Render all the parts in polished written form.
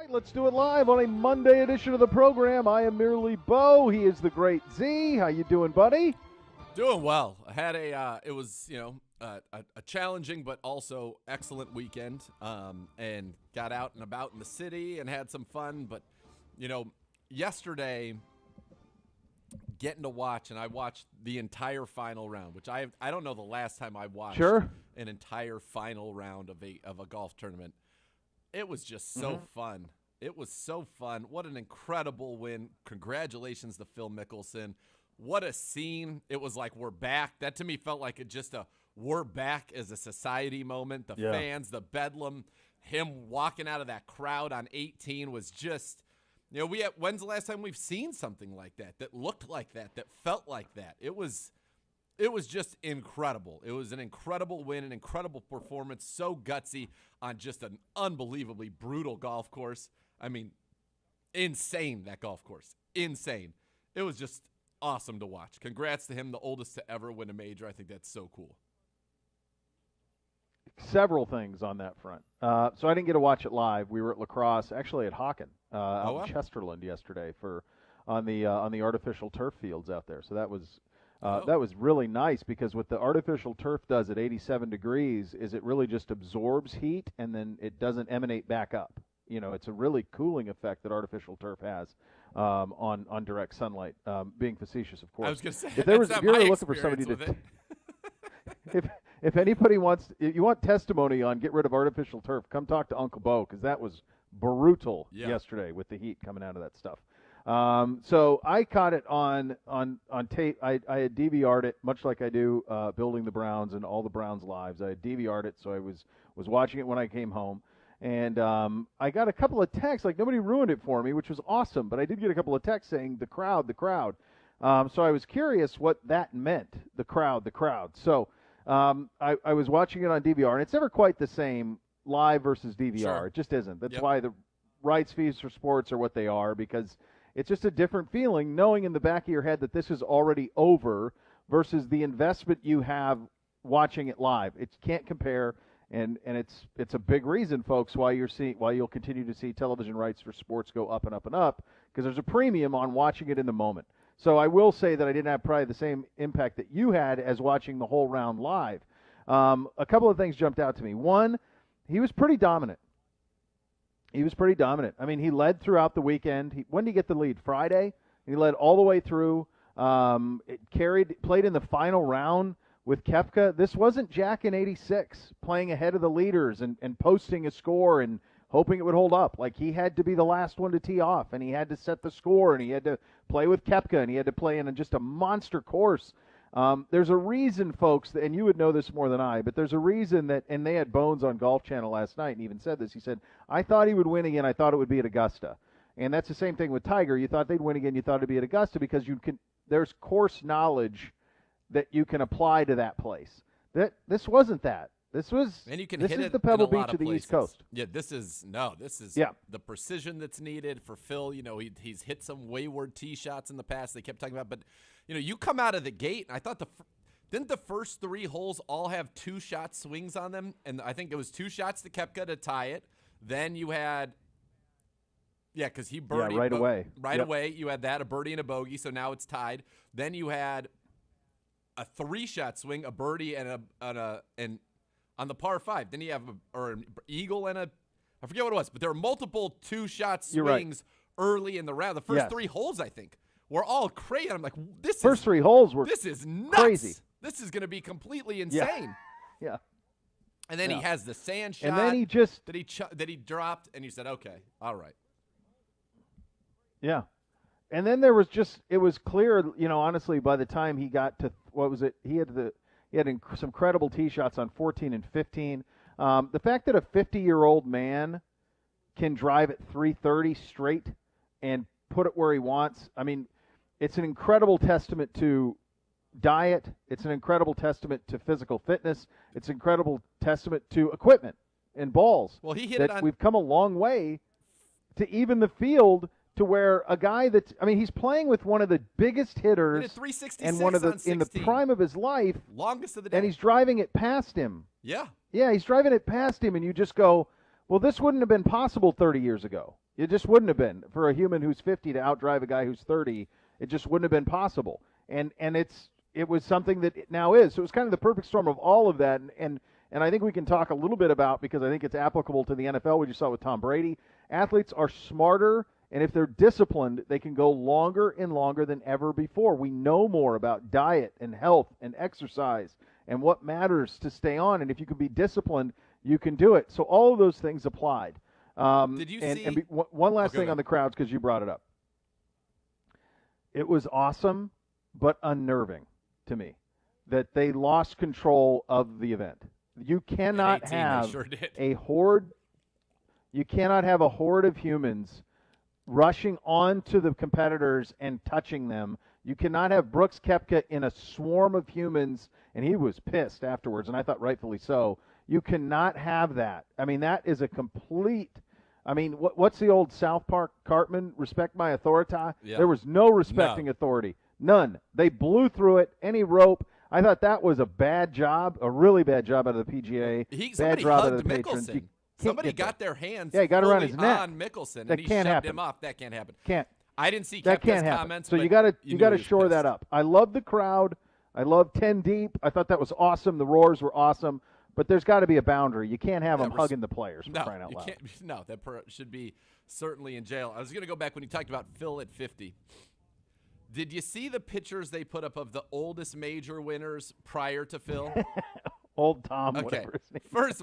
right, let's do it live on a Monday edition of the program. I am merely Beau. He is the great Z. How you doing, buddy? Doing well. I had it was, a challenging but also excellent weekend, and got out and about in the city and had some fun. But, yesterday, getting to watch, and I watched the entire final round, which I don't know the last time I watched an entire final round of a golf tournament. It was just so fun. It was so fun. What an incredible win. Congratulations to Phil Mickelson. What a scene. It was like we're back. That to me felt like we're back as a society moment. The fans, the bedlam, him walking out of that crowd on 18 was just, when's the last time we've seen something like that looked like that felt like that? It was just incredible. It was an incredible win, an incredible performance, so gutsy on just an unbelievably brutal golf course. I mean, insane, that golf course. Insane. It was just awesome to watch. Congrats to him, the oldest to ever win a major. I think that's so cool. Several things on that front. So I didn't get to watch it live. We were at lacrosse, actually at Hawken, out in Chesterland yesterday on the artificial turf fields out there. So that was really nice, because what the artificial turf does at 87 degrees is it really just absorbs heat and then it doesn't emanate back up. It's a really cooling effect that artificial turf has on direct sunlight. Being facetious, of course. I was going to say, if you're looking for somebody to, if anybody if you want testimony on get rid of artificial turf, come talk to Uncle Beau, because that was brutal yesterday with the heat coming out of that stuff. So I caught it on tape. I had DVR'd it, much like I do building the Browns and all the Browns lives. I had DVR'd it, so I was watching it when I came home. And I got a couple of texts, like nobody ruined it for me, which was awesome. But I did get a couple of texts saying, the crowd. So I was curious what that meant, the crowd. So I was watching it on DVR, and it's never quite the same live versus DVR. Sure. It just isn't. That's why the rights fees for sports are what they are, because it's just a different feeling knowing in the back of your head that this is already over versus the investment you have watching it live. It can't compare. And it's a big reason, folks, why you'll continue to see television rights for sports go up and up and up, because there's a premium on watching it in the moment. So I will say that I didn't have probably the same impact that you had as watching the whole round live. A couple of things jumped out to me. One, he was pretty dominant. I mean, he led throughout the weekend. When did he get the lead? Friday? He led all the way through. Played in the final round with Koepka. This wasn't Jack in 86 playing ahead of the leaders and posting a score and hoping it would hold up. Like, he had to be the last one to tee off, and he had to set the score, and he had to play with Koepka, and he had to play in just a monster course. There's a reason, folks, and you would know this more than I, but there's a reason that, and they had Bones on Golf Channel last night and even said this. He said, I thought he would win again. I thought it would be at Augusta. And that's the same thing with Tiger. You thought they'd win again. You thought it'd be at Augusta, because there's course knowledge that you can apply to that place. This wasn't that. This is the Pebble Beach of the East Coast. Yeah, this is the precision that's needed for Phil. He's hit some wayward tee shots in the past they kept talking about, but you come out of the gate, and I thought didn't the first three holes all have 2-shot swings on them? And I think it was 2 shots to Koepka to tie it. Then you had because he birdied right away. Right away, you had a birdie and a bogey, so now it's tied. Then you had a 3-shot swing, a birdie and on the par 5. Then you have an eagle and I forget what it was, but there were multiple 2-shot swings early in the round. The first 3 holes, I think, were all crazy. I'm like, this is nuts. Crazy. This is going to be completely insane. Yeah. And then he has the sand shot. And then he just that he dropped, and you said, okay, all right. Yeah. And then it was clear, honestly, by the time he got to, what was it? He had some incredible tee shots on 14 and 15. The fact that a 50-year-old man can drive at 330 straight and put it where he wants, I mean, it's an incredible testament to diet. It's an incredible testament to physical fitness. It's an incredible testament to equipment and balls. Well, he hit we've come a long way to even the field to where a guy he's playing with one of the biggest hitters and one of the in the prime of his life, longest of the day, and he's driving it past him. Yeah, he's driving it past him, and you just go, well, this wouldn't have been possible 30 years ago. It just wouldn't have been. For a human who's 50 to outdrive a guy who's 30, it just wouldn't have been possible. And it was something that it now is. So it was kind of the perfect storm of all of that. And I think we can talk a little bit about, because I think it's applicable to the NFL, what you saw with Tom Brady. Athletes are smarter, and if they're disciplined, they can go longer and longer than ever before. We know more about diet and health and exercise and what matters to stay on. And if you can be disciplined, you can do it. So all of those things applied. Did you see? And one last thing on the crowds, because you brought it up. It was awesome, but unnerving to me that they lost control of the event. You cannot have a horde. You cannot have a horde of humans rushing onto the competitors and touching them. You cannot have Brooks Koepka in a swarm of humans, and he was pissed afterwards, and I thought rightfully so. You cannot have that. I mean, that is a complete – I mean, what's the old South Park Cartman, respect my authority? Yeah. There was no respecting authority. None. They blew through it, any rope. I thought that was a bad job, a really bad job out of the PGA. Bad job out of the patrons. Somebody got their hands got around his neck on Mickelson, that and he shoved him off. That can't happen. Can't. I didn't see that Koepka's can't comments. So you got to shore that up. I love the crowd. I love 10 deep. I thought that was awesome. The roars were awesome. But there's got to be a boundary. You can't have them hugging the players. For crying out loud. No, that should be certainly in jail. I was going to go back when you talked about Phil at 50. Did you see the pictures they put up of the oldest major winners prior to Phil? Old Tom, okay. Whatever his name First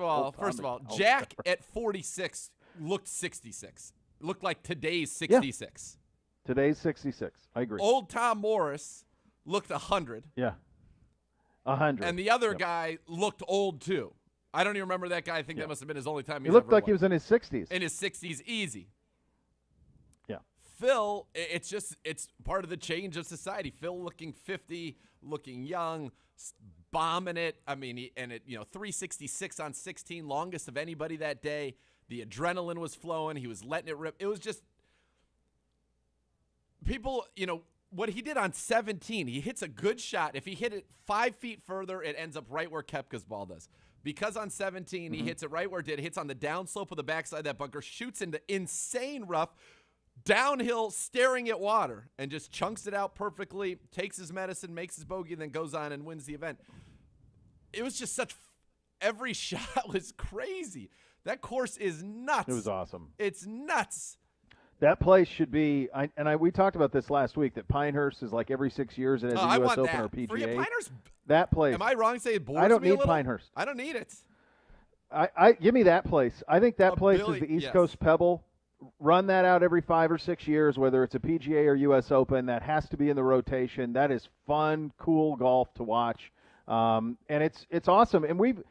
of all, Jack at 46 looked 66. Looked like today's 66. Yeah. Today's 66. I agree. Old Tom Morris looked 100. Yeah. 100. And the other guy looked old too. I don't even remember that guy. I think that must have been his only time. He looked like he was in his 60s. In his 60s, easy. Yeah. Phil, it's part of the change of society. Phil looking 50, looking young, bombing it. I mean, 366 on 16, longest of anybody that day. The adrenaline was flowing. He was letting it rip. It was just people, what he did on 17, he hits a good shot. If he hit it 5 feet further, it ends up right where Koepka's ball does. Because on 17, he hits it right where it did. Hits on the downslope of the backside of that bunker, shoots into insane rough, downhill, staring at water, and just chunks it out perfectly, takes his medicine, makes his bogey, and then goes on and wins the event. It was just every shot was crazy. That course is nuts. It was awesome. It's nuts. That place should be, we talked about this last week, that Pinehurst is like every 6 years it has a U.S. Open or PGA. Forget Pinehurst. That place. Am I wrong to say it bores me I don't a need little? Pinehurst. I don't need it. Give me that place. I think that place is the East Coast Pebble. Run that out every 5 or 6 years, whether it's a PGA or U.S. Open. That has to be in the rotation. That is fun, cool golf to watch, and it's awesome. And we've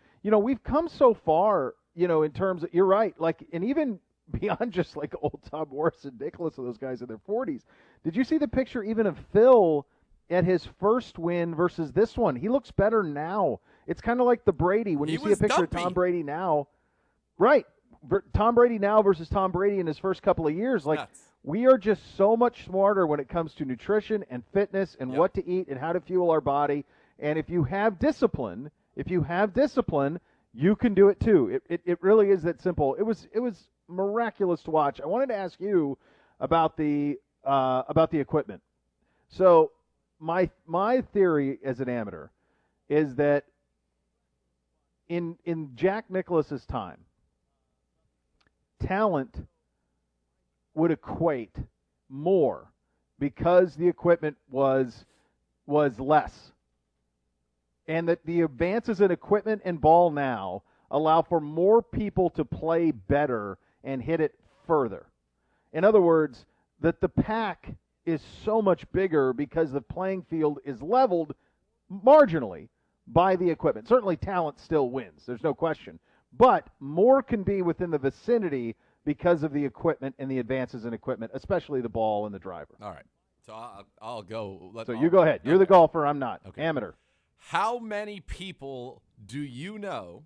come so far, in terms of, you're right, and even beyond just like old Tom Morris and Nicklaus and those guys in their 40s. Did you see the picture even of Phil at his first win versus this one? He looks better now. It's kind of like the Brady. When you see a picture of Tom Brady now, right, Tom Brady now versus Tom Brady in his first couple of years, we are just so much smarter when it comes to nutrition and fitness and what to eat and how to fuel our body. And if you have discipline, you can do it too. It really is that simple. It was miraculous to watch. I wanted to ask you about the equipment. So my theory as an amateur is that in Jack Nicklaus's time, talent would equate more because the equipment was less, and that the advances in equipment and ball now allow for more people to play better and hit it further. In other words, that the pack is so much bigger because the playing field is leveled marginally by the equipment. Certainly talent still wins, there's no question. But more can be within the vicinity because of the equipment and the advances in equipment, especially the ball and the driver. All right. So I'll go. You go ahead. You're the golfer. I'm not. Okay. Amateur. How many people do you know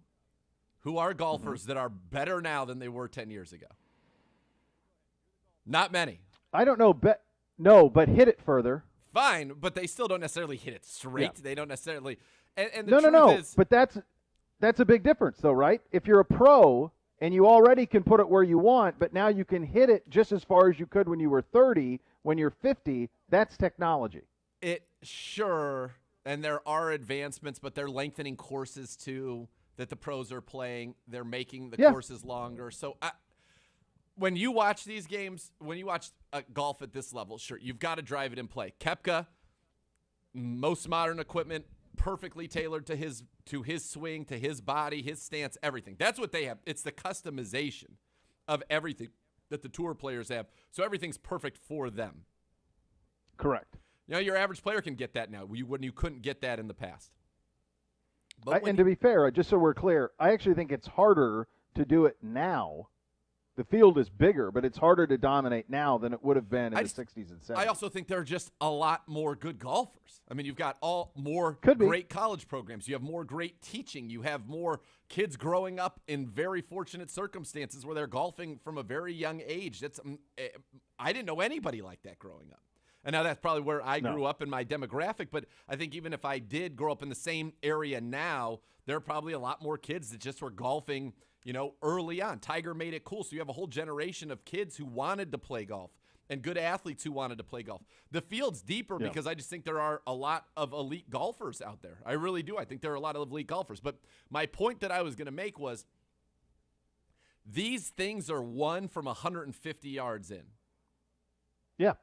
who are golfers that are better now than they were 10 years ago? Not many. I don't know. But hit it further. Fine, but they still don't necessarily hit it straight. Yeah. They don't necessarily. And the no. is, But that's a big difference, though, right? If you're a pro and you already can put it where you want, but now you can hit it just as far as you could when you were 30. When you're 50, that's technology. Sure, and there are advancements, but they're lengthening courses too that the pros are playing. They're making the courses longer. So when you watch these games, when you watch golf at this level, sure, you've got to drive it in play. Koepka, most modern equipment, perfectly tailored to his swing, to his body, his stance, everything. That's what they have. It's the customization of everything that the tour players have. So everything's perfect for them. Correct. You know, your average player can get that now when you couldn't get that in the past. And to be fair, just so we're clear, I actually think it's harder to do it now. The field is bigger, but it's harder to dominate now than it would have been in the 60s and 70s. I also think there are just a lot more good golfers. I mean, you've got more great college programs. You have more great teaching. You have more kids growing up in very fortunate circumstances where they're golfing from a very young age. I didn't know anybody like that growing up. And now that's probably where I grew up in my demographic, but I think even if I did grow up in the same area now, there are probably a lot more kids that just were golfing, early on. Tiger made it cool, so you have a whole generation of kids who wanted to play golf and good athletes who wanted to play golf. The field's deeper because I just think there are a lot of elite golfers out there. I really do. I think there are a lot of elite golfers. But my point that I was going to make was these things are won from 150 yards in. Yeah.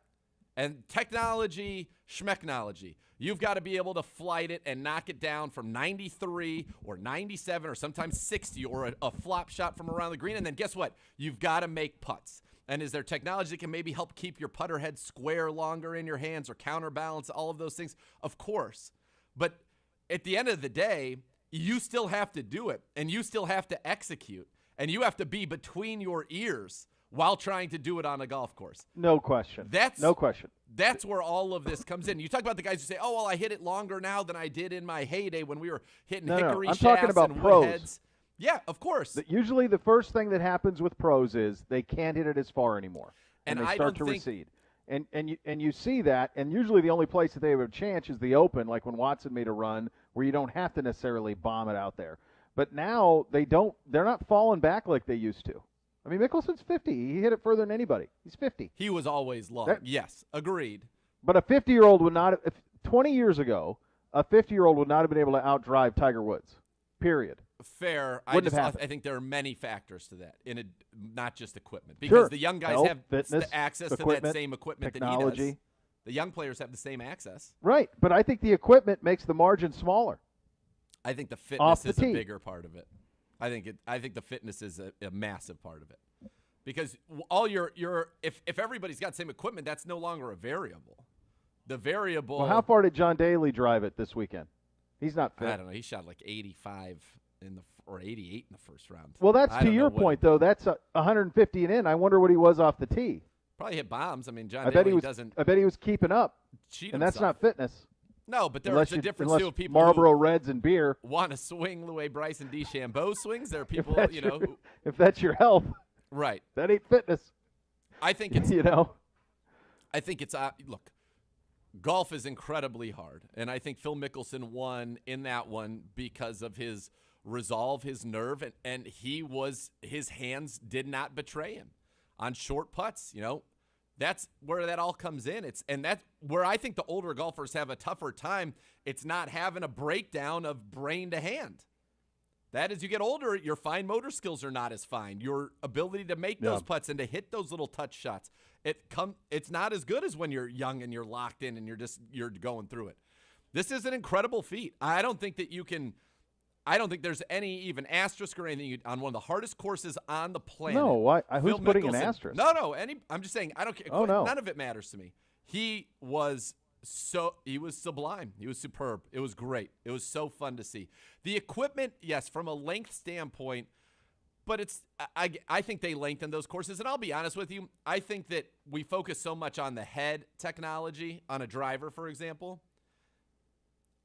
And technology, schmechnology. You've got to be able to flight it and knock it down from 93 or 97 or sometimes 60 or a flop shot from around the green. And then guess what? You've got to make putts. And is there technology that can maybe help keep your putter head square longer in your hands or counterbalance all of those things? Of course. But at the end of the day, you still have to do it, and you still have to execute, and you have to be between your ears while trying to do it on a golf course. No question. No question. That's where all of this comes in. You talk about the guys who say, oh, well, I hit it longer now than I did in my heyday when we were hitting hickory shafts talking about and pros. wood heads. Yeah, of course. Usually the first thing that happens with pros is they can't hit it as far anymore, and they start to recede. And you see that, and usually the only place that they have a chance is the Open, like when Watson made a run, where you don't have to necessarily bomb it out there. But now they're not falling back like they used to. I mean, Mickelson's 50. He hit it further than anybody. He's 50. He was always long. Yes, agreed. But a 50-year-old would not have, 20 years ago, a 50-year-old would not have been able to outdrive Tiger Woods, period. Fair. I think there are many factors to that, not just equipment. Because the young guys have access to that same equipment technology. That he does. The young players have the same access. Right, but I think the equipment makes the margin smaller. I think the fitness is a bigger part of it. I think the fitness is a massive part of it. Because if everybody's got the same equipment, that's no longer a variable. The variable. Well, how far did John Daly drive it this weekend? He's not fit. I don't know. He shot like 85 or 88 in the first round. Well, that's to your point, though. That's 150 and in. I wonder what he was off the tee. Probably hit bombs. I mean, John Daly doesn't. I bet he was keeping up. And that's not fitness. No, but there's a difference too of people Marlboro Reds and beer want to swing the way Bryson DeChambeau swings. There are people, if that's your health, right? That ain't fitness. I think it's I think it's look. Golf is incredibly hard, and I think Phil Mickelson won in that one because of his resolve, his nerve, and his hands did not betray him on short putts. That's where that all comes in. That's where I think the older golfers have a tougher time. It's not having a breakdown of brain to hand. That as you get older, your fine motor skills are not as fine. Your ability to make those putts and to hit those little touch shots, it's not as good as when you're young and you're locked in and you're going through it. This is an incredible feat. I don't think there's any even asterisk or anything on one of the hardest courses on the planet. No, who's putting an asterisk? No. I'm just saying, I don't care. Oh, no. None of it matters to me. He was sublime. He was superb. It was great. It was so fun to see. The equipment, yes, from a length standpoint, but I think they lengthen those courses. And I'll be honest with you, I think that we focus so much on the head technology on a driver, for example.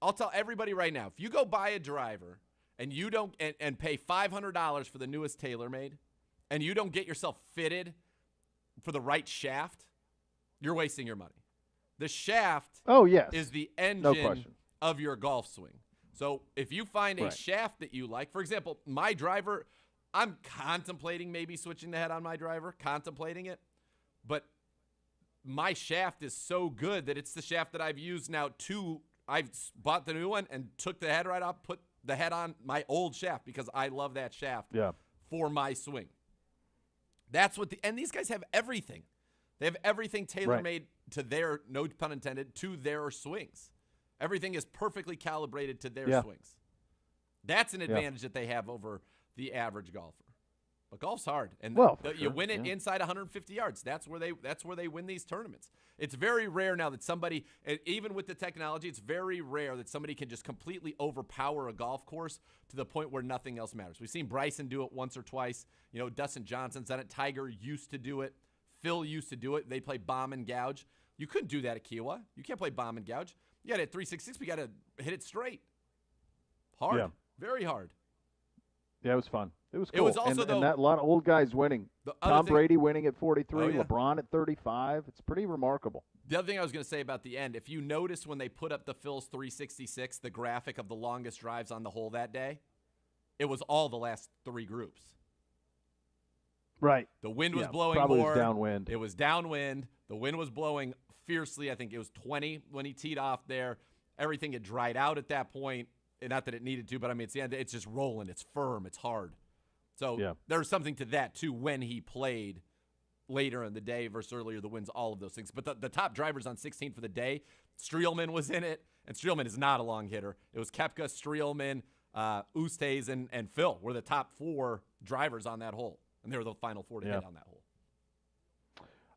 I'll tell everybody right now, if you go buy a driver and you don't and pay $500 for the newest TaylorMade, and you don't get yourself fitted for the right shaft, you're wasting your money. The shaft is the engine of your golf swing. So if you find a shaft that you like, for example, my driver, I'm contemplating maybe switching the head on my driver, contemplating it. But my shaft is so good that it's the shaft that I've used now I've bought the new one and took the head right off, put the head on my old shaft because I love that shaft for my swing. That's what and these guys have everything. They have everything tailor-made to their, no pun intended, to their swings. Everything is perfectly calibrated to their swings. That's an advantage that they have over the average golfer. But golf's hard, and you win it inside 150 yards. That's where they win these tournaments. It's very rare now that somebody, even with the technology, it's very rare that somebody can just completely overpower a golf course to the point where nothing else matters. We've seen Bryson do it once or twice. Dustin Johnson's done it. Tiger used to do it. Phil used to do it. They play bomb and gouge. You couldn't do that at Kiowa. You can't play bomb and gouge. You got to hit 366. We got to hit it straight. Hard, very hard. Yeah, it was fun. It was cool. It was also, and that, a lot of old guys winning. Tom Brady winning at 43, LeBron at 35. It's pretty remarkable. The other thing I was going to say about the end, if you notice when they put up the Phil's 366, the graphic of the longest drives on the hole that day, it was all the last three groups. Right. The wind was blowing probably more. Was downwind. It was downwind. The wind was blowing fiercely. I think it was 20 when he teed off there. Everything had dried out at that point. And not that it needed to, but I mean, it's the end. It's just rolling. It's firm. It's hard. So there's something to that, too, when he played later in the day versus earlier, the winds, all of those things. But the top drivers on 16 for the day, Streelman was in it, and Streelman is not a long hitter. It was Koepka, Streelman, Oosthuizen, and Phil were the top four drivers on that hole, and they were the final four to hit on that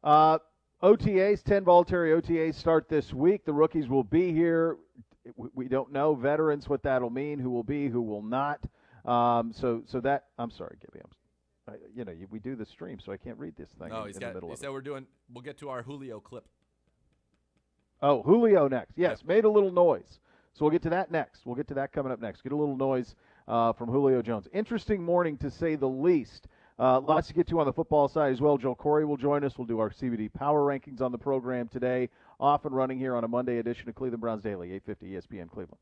hole. OTAs, 10 voluntary OTAs start this week. The rookies will be here. We don't know, veterans, what that'll mean, who will be, who will not. So that – I'm sorry, Gibby. We do the stream, so I can't read this thing in the middle of it. We'll get to our Julio clip. Oh, Julio next. Yes, made a little noise. So we'll get to that next. We'll get to that coming up next. Get a little noise from Julio Jones. Interesting morning, to say the least. Lots to get to on the football side as well. Joel Corey will join us. We'll do our CBD power rankings on the program today. Off and running here on a Monday edition of Cleveland Browns Daily, 850 ESPN Cleveland.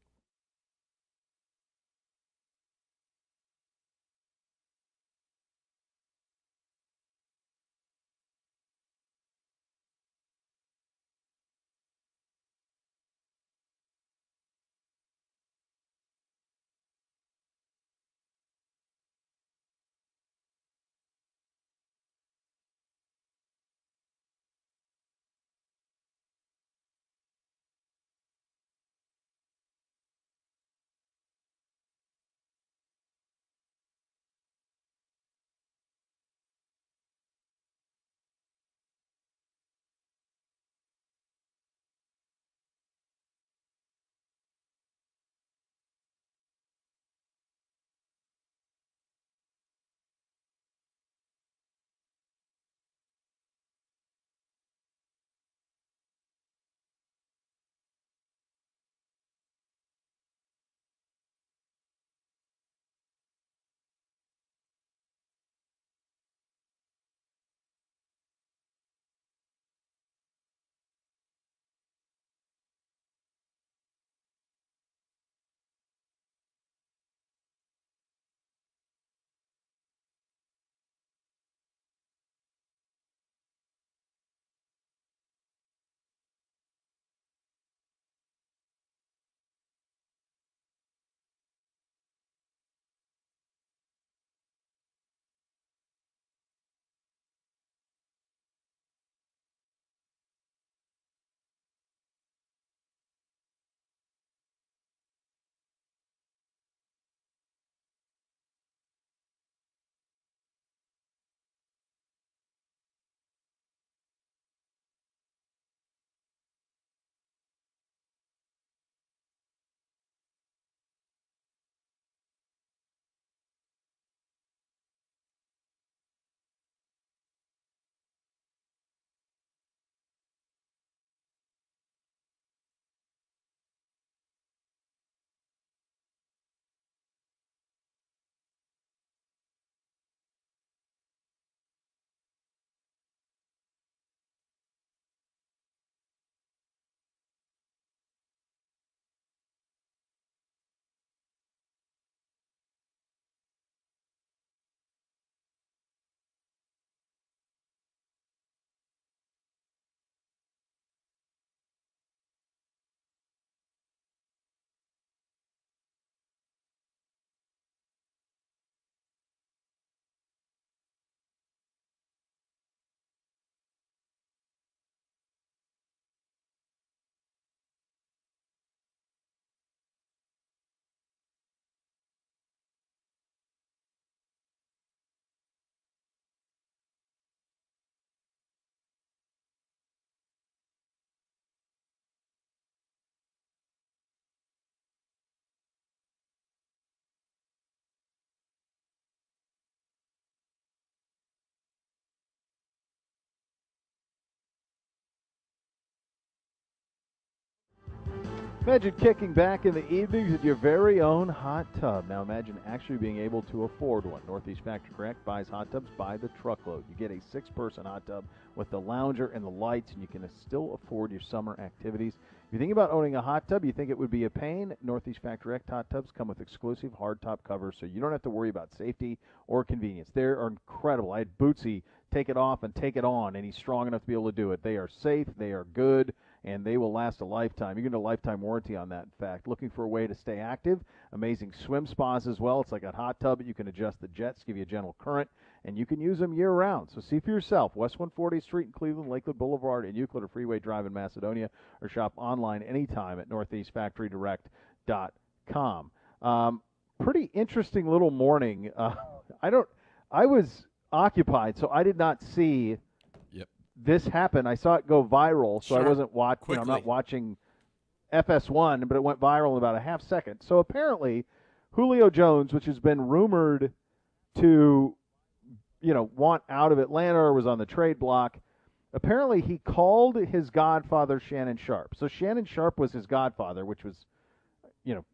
Imagine kicking back in the evenings at your very own hot tub. Now imagine actually being able to afford one. Northeast Factory Direct buys hot tubs by the truckload. You get a 6-person hot tub with the lounger and the lights, and you can still afford your summer activities. If you think about owning a hot tub, you think it would be a pain, Northeast Factory Direct hot tubs come with exclusive hardtop covers, so you don't have to worry about safety or convenience. They are incredible. I had Bootsy take it off and take it on, and he's strong enough to be able to do it. They are safe, they are good, and they will last a lifetime. You get a lifetime warranty on that, in fact. Looking for a way to stay active, amazing swim spas as well. It's like a hot tub. You can adjust the jets, give you a gentle current, and you can use them year-round. So see for yourself. West 140th Street in Cleveland, Lakewood Boulevard, and Euclid or Freeway Drive in Macedonia, or shop online anytime at northeastfactorydirect.com. Pretty interesting little morning. I was occupied, so I did not see this happened. I saw it go viral, so sure. I wasn't watching. I'm not watching FS1, but it went viral in about a half second. So apparently, Julio Jones, which has been rumored to, want out of Atlanta or was on the trade block, apparently he called his godfather Shannon Sharpe. So Shannon Sharpe was his godfather, which was,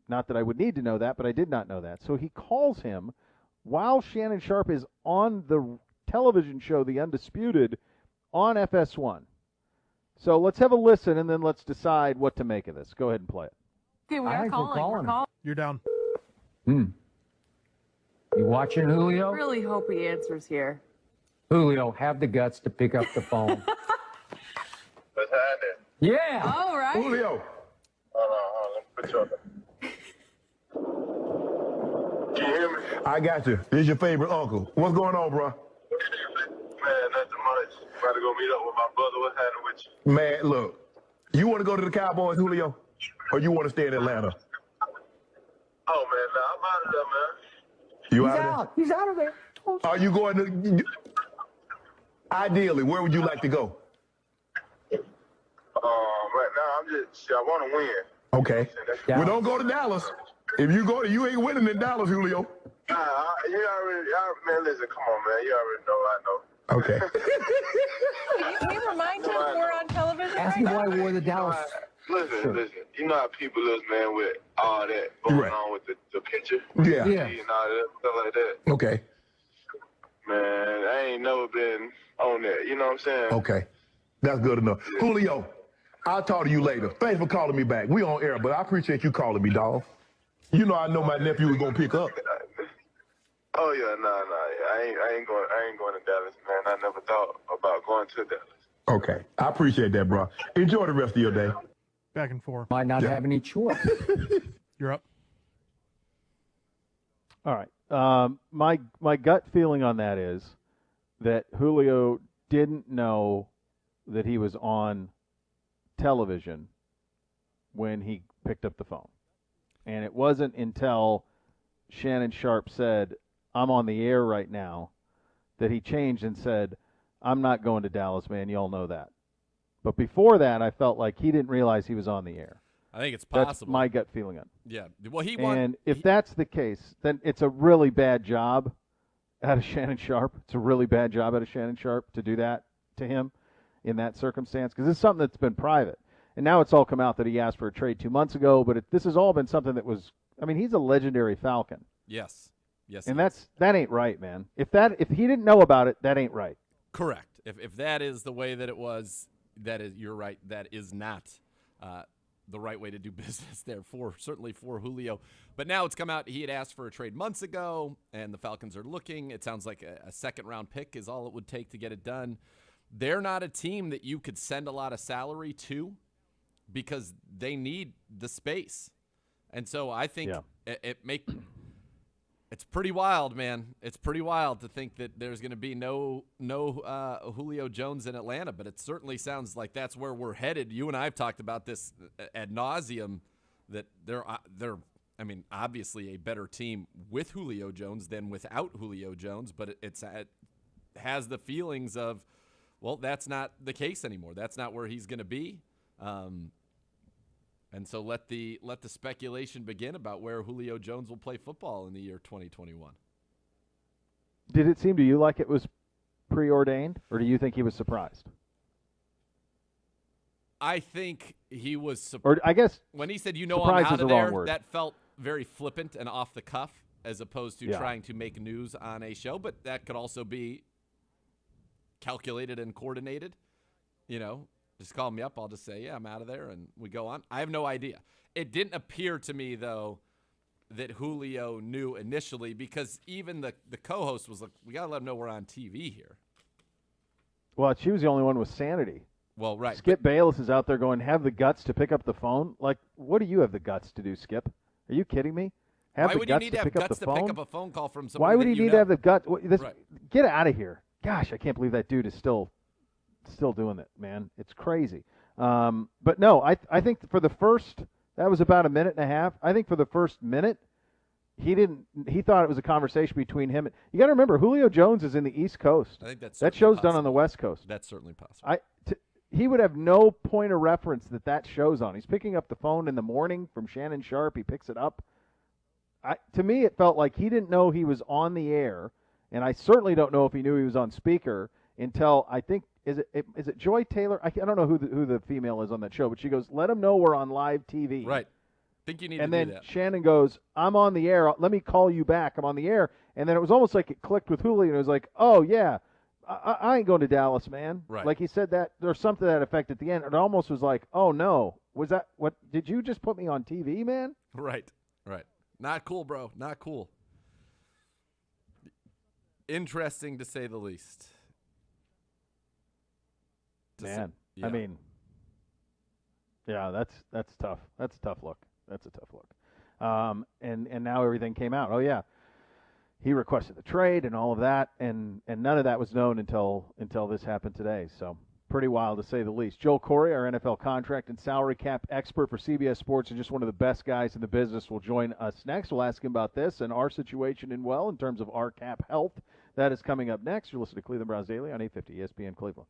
not that I would need to know that, but I did not know that. So he calls him while Shannon Sharpe is on the television show The Undisputed on FS1. So let's have a listen, and then let's decide what to make of this. Go ahead and play it. Okay, we're calling. You're down. You watching, Julio? Really hope he answers here. Julio, have the guts to pick up the phone. What's happening? Yeah. All right. Julio. Hold on. Let me put you on. Can you hear me? I got you. This is your favorite uncle. What's going on, bro? Man, nothing much. About to go meet up with my brother. What's happening with you? Man, look. You want to go to the Cowboys, Julio? Or you want to stay in Atlanta? Oh, man, nah, I'm out of there, man. You He's out of out. He's out of there. there? Are you going to... Ideally, where would you like to go? Right now, I want to win. Okay. Yeah. Well, don't go to Dallas. If you go to, you ain't winning in Dallas, Julio. You already, man, listen, come on, man. You already know I know. Okay. Can you remind him we're on television Ask right me why now? I wore the Dallas. Listen. You know how people is, man, with all that going on with the picture? Yeah. And all that stuff like that. Okay. Man, I ain't never been on that. You know what I'm saying? Okay. That's good enough. Julio, I'll talk to you later. Thanks for calling me back. We on air, but I appreciate you calling me, dog. You know I know my nephew was going to pick up. Oh, yeah, nah. I ain't going to Dallas, man. I never thought about going to Dallas. Okay. I appreciate that, bro. Enjoy the rest of your day. Back and forth. Might not have any choice. You're up. All right. My gut feeling on that is that Julio didn't know that he was on television when he picked up the phone. And it wasn't until Shannon Sharpe said, "I'm on the air right now," that he changed and said, "I'm not going to Dallas, man. You all know that." But before that, I felt like he didn't realize he was on the air. I think it's possible. That's my gut feeling on it. Yeah. Well, And if that's the case, then it's a really bad job out of Shannon Sharpe. It's a really bad job out of Shannon Sharpe to do that to him in that circumstance, because it's something that's been private. And now it's all come out that he asked for a trade 2 months ago, but this has all been something that was, he's a legendary Falcon. Yes. And that ain't right, man. If he didn't know about it, that ain't right. Correct. If that is the way that it was, you're right. That is not the right way to do business there certainly for Julio. But now it's come out he had asked for a trade months ago, and the Falcons are looking. It sounds like a second-round pick is all it would take to get it done. They're not a team that you could send a lot of salary to because they need the space. And so I think it's pretty wild, man. It's pretty wild to think that there's going to be no Julio Jones in Atlanta, but it certainly sounds like that's where we're headed. You and I have talked about this ad nauseum, that they're obviously a better team with Julio Jones than without Julio Jones, but it has the feelings of, well, that's not the case anymore. That's not where he's going to be. And so let the speculation begin about where Julio Jones will play football in the year 2021. Did it seem to you like it was preordained, or do you think he was surprised? I think he was Or I guess when he said, I'm surprise out is of the wrong there, word. that felt very flippant and off the cuff as opposed to trying to make news on a show. But that could also be calculated and coordinated. Just call me up. I'll just say, I'm out of there, and we go on. I have no idea. It didn't appear to me, though, that Julio knew initially because even the co-host was like, we got to let him know we're on TV here. Well, she was the only one with sanity. Well, right. Skip Bayless is out there going, have the guts to pick up the phone? Like, what do you have the guts to do, Skip? Are you kidding me? Why would you need to have guts to pick up a phone call from somebody? Why would he need to have the guts? Right. Get out of here. Gosh, I can't believe that dude is still doing it, man. It's crazy. But no, I think for the first, that was about a minute and a half. I think for the first minute, he thought it was a conversation between him. You got to remember, Julio Jones is in the East Coast. I think that show's possible. done on the West Coast. That's certainly possible. He would have no point of reference that show's on. He's picking up the phone in the morning from Shannon Sharp. He picks it up. To me, it felt like he didn't know he was on the air, and I certainly don't know if he knew he was on speaker until I think is it Joy Taylor? I don't know who the female is on that show, but she goes, "Let him know we're on live TV." Right. Think you need and to then do that. Shannon goes, "I'm on the air. Let me call you back. I'm on the air." And then it was almost like it clicked with Julio, and it was like, "Oh yeah, I ain't going to Dallas, man." Right. Like he said that there's something to that effect at the end. It almost was like, "Oh no, was that what? Did you just put me on TV, man?" Right. Not cool, bro. Not cool. Interesting to say the least. Man, Yeah. I mean, yeah, that's tough. That's a tough look. And now everything came out. Oh yeah, he requested the trade and all of that, and none of that was known until this happened today. So pretty wild to say the least. Joel Corey, our NFL contract and salary cap expert for CBS Sports and just one of the best guys in the business, will join us next. We'll ask him about this and our situation in terms of our cap health. That is coming up next. You're listening to Cleveland Browns Daily on 850 ESPN Cleveland.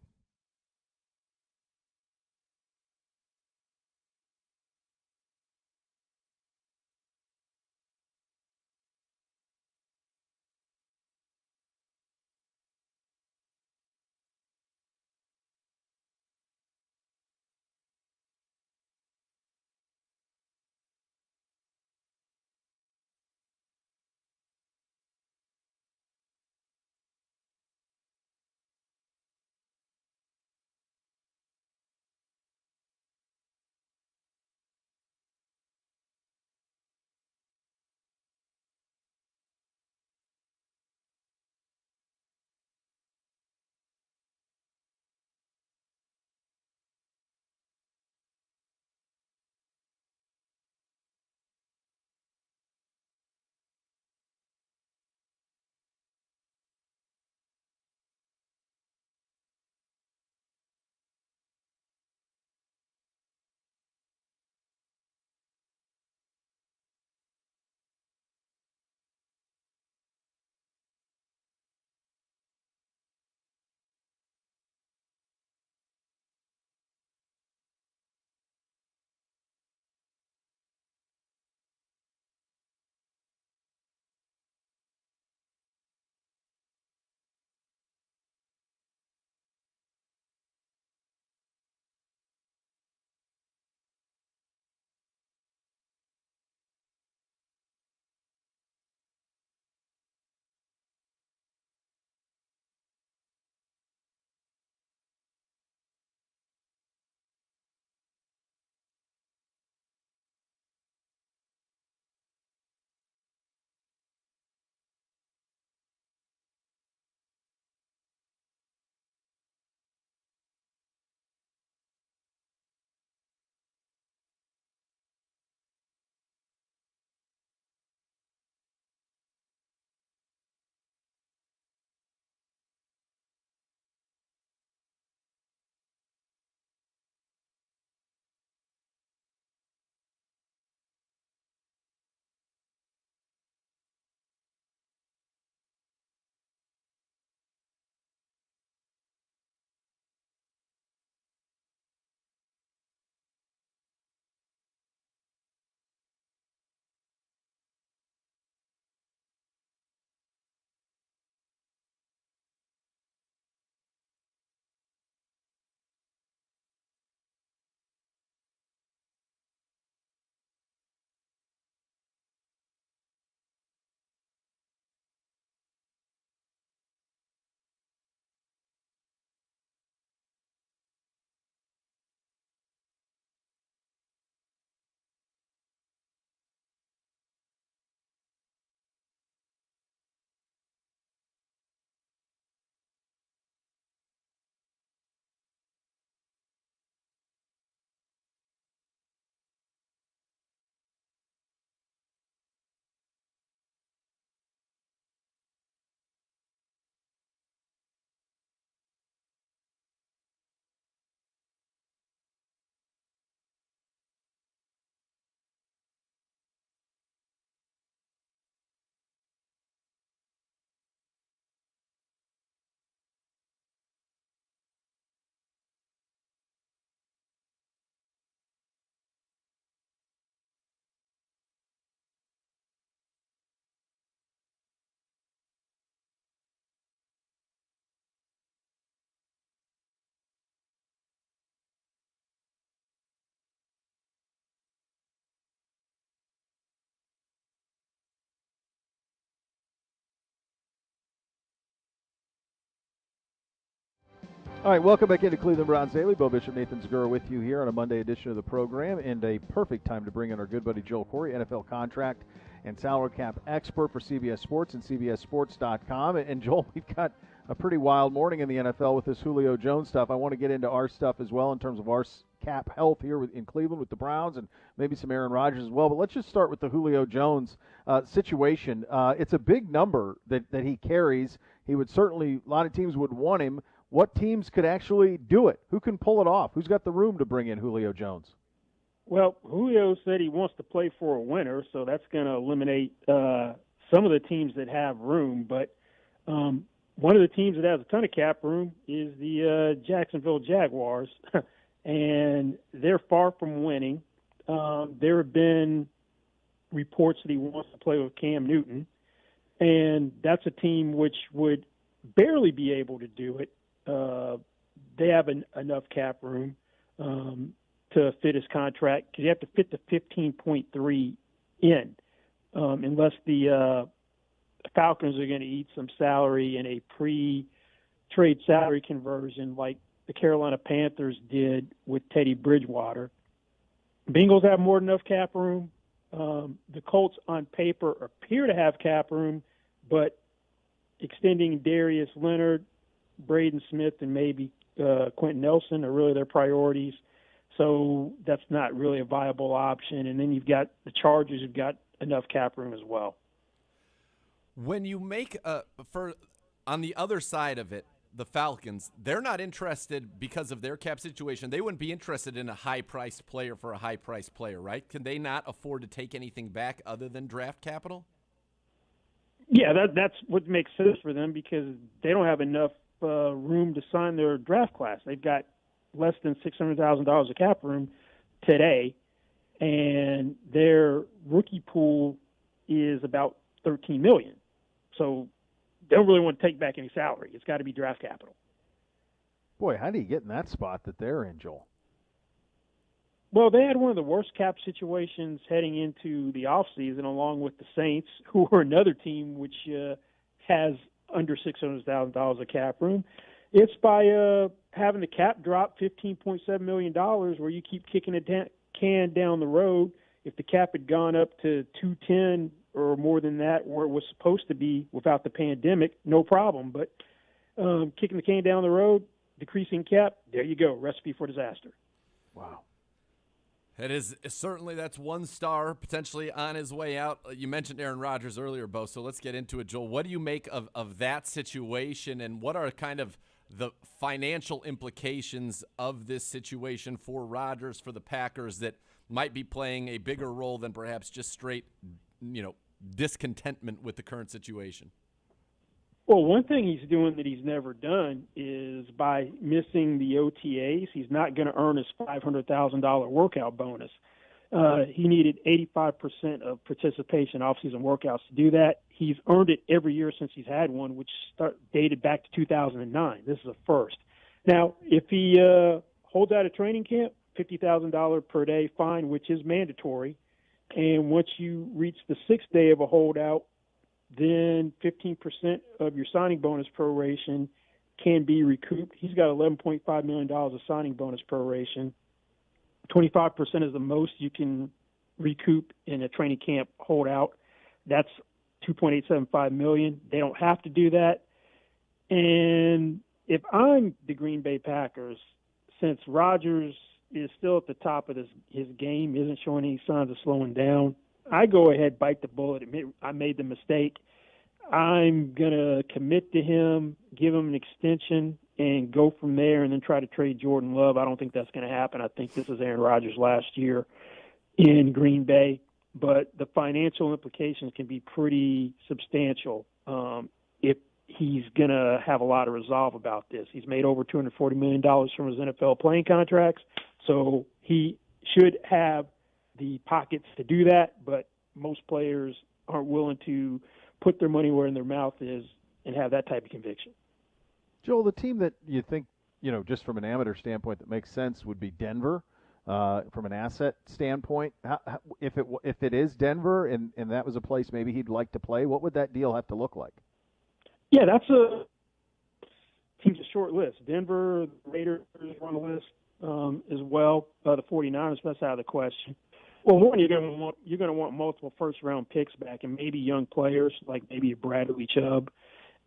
All right, welcome back into Cleveland Browns Daily. Beau Bishop, Nathan Zegura with you here on a Monday edition of the program, and a perfect time to bring in our good buddy Joel Corey, NFL contract and salary cap expert for CBS Sports and CBSSports.com. And Joel, we've got a pretty wild morning in the NFL with this Julio Jones stuff. I want to get into our stuff as well in terms of our cap health here in Cleveland with the Browns and maybe some Aaron Rodgers as well. But let's just start with the Julio Jones situation. It's a big number that he carries. He would certainly, a lot of teams would want him. What teams could actually do it? Who can pull it off? Who's got the room to bring in Julio Jones? Well, Julio said he wants to play for a winner, so that's going to eliminate some of the teams that have room. But one of the teams that has a ton of cap room is the Jacksonville Jaguars, and they're far from winning. There have been reports that he wants to play with Cam Newton, and that's a team which would barely be able to do it. They have enough cap room to fit his contract because you have to fit the 15.3 in, unless the Falcons are going to eat some salary in a pre-trade salary conversion like the Carolina Panthers did with Teddy Bridgewater. Bengals have more than enough cap room. The Colts on paper appear to have cap room, but extending Darius Leonard, Braden Smith, and maybe Quentin Nelson are really their priorities. So that's not really a viable option. And then you've got the Chargers who've got enough cap room as well. When you make on the other side of it, the Falcons, they're not interested because of their cap situation. They wouldn't be interested in a high-priced player for a high-priced player, right? Can they not afford to take anything back other than draft capital? Yeah, that's what makes sense for them because they don't have enough room to sign their draft class. They've got less than $600,000 of cap room today, and their rookie pool is about $13 million. So they don't really want to take back any salary. It's got to be draft capital. Boy, how do you get in that spot that they're in, Joel? Well, they had one of the worst cap situations heading into the offseason, along with the Saints, who are another team which has under $600,000 of cap room. It's by having the cap drop $15.7 million where you keep kicking a can down the road. If the cap had gone up to $210 or more than that where it was supposed to be without the pandemic, no problem. But kicking the can down the road, decreasing cap, there you go, recipe for disaster. Wow. It is certainly, that's one star potentially on his way out. You mentioned Aaron Rodgers earlier, Beau, so let's get into it. Joel, what do you make of that situation, and what are kind of the financial implications of this situation for Rodgers, for the Packers, that might be playing a bigger role than perhaps just straight, discontentment with the current situation? Well, one thing he's doing that he's never done is by missing the OTAs, he's not going to earn his $500,000 workout bonus. He needed 85% of participation off-season workouts to do that. He's earned it every year since he's had one, which dated back to 2009. This is a first. Now, if he holds out of training camp, $50,000 per day fine, which is mandatory. And once you reach the sixth day of a holdout, then 15% of your signing bonus proration can be recouped. He's got $11.5 million of signing bonus proration. 25% is the most you can recoup in a training camp holdout. That's $2.875 million. They don't have to do that. And if I'm the Green Bay Packers, since Rodgers is still at the top of his game, isn't showing any signs of slowing down, I go ahead, bite the bullet, admit I made the mistake. I'm going to commit to him, give him an extension, and go from there and then try to trade Jordan Love. I don't think that's going to happen. I think this is Aaron Rodgers' last year in Green Bay. But the financial implications can be pretty substantial if he's going to have a lot of resolve about this. He's made over $240 million from his NFL playing contracts, so he should have the pockets to do that, but most players aren't willing to put their money where their mouth is and have that type of conviction. Joel, the team that you think, just from an amateur standpoint that makes sense would be Denver, from an asset standpoint. If it is Denver and that was a place maybe he'd like to play, what would that deal have to look like? Yeah, that's a teams a short list. Denver, the Raiders are on the list as well. The 49ers, that's out of the question. Well, one, you're going to want multiple first-round picks back and maybe young players like maybe a Bradley Chubb.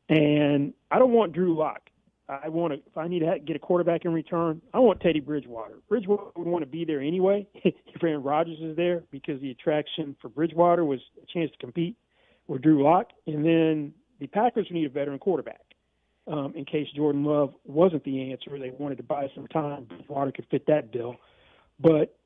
And I don't want Drew Lock. If I need to get a quarterback in return, I want Teddy Bridgewater. Bridgewater would want to be there anyway if Aaron Rodgers is there, because the attraction for Bridgewater was a chance to compete with Drew Lock. And then the Packers need a veteran quarterback. In case Jordan Love wasn't the answer, they wanted to buy some time. Bridgewater could fit that bill. But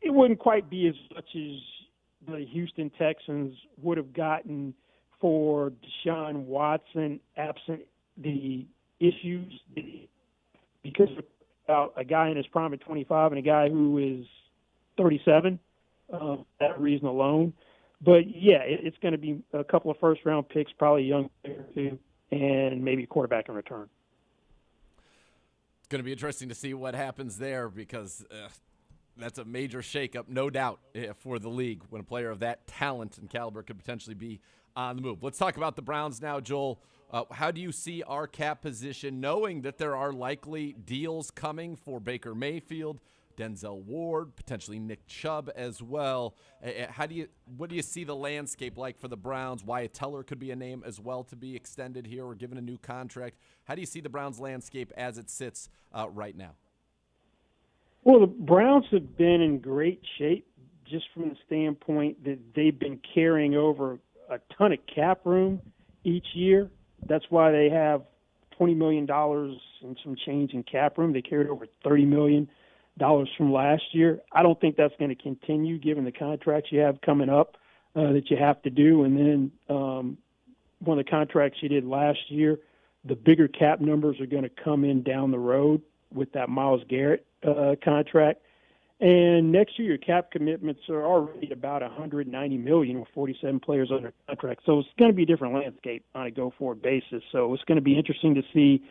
it wouldn't quite be as much as the Houston Texans would have gotten for Deshaun Watson, absent the issues, because about a guy in his prime at 25 and a guy who is 37, that reason alone. But, yeah, it's going to be a couple of first-round picks, probably a young player or two, and maybe a quarterback in return. It's going to be interesting to see what happens there, because that's a major shakeup, no doubt, for the league when a player of that talent and caliber could potentially be on the move. Let's talk about the Browns now, Joel. How do you see our cap position, knowing that there are likely deals coming for Baker Mayfield, Denzel Ward, potentially Nick Chubb as well? What do you see the landscape like for the Browns? Wyatt Teller could be a name as well to be extended here or given a new contract. How do you see the Browns landscape as it sits right now? Well, the Browns have been in great shape just from the standpoint that they've been carrying over a ton of cap room each year. That's why they have $20 million and some change in cap room. They carried over $30 million from last year. I don't think that's going to continue given the contracts you have coming up that you have to do. And then one of the contracts you did last year, the bigger cap numbers are going to come in down the road with that Myles Garrett contract. And next year, your cap commitments are already about $190 million with 47 players under contract. So it's going to be a different landscape on a go-forward basis. So it's going to be interesting to see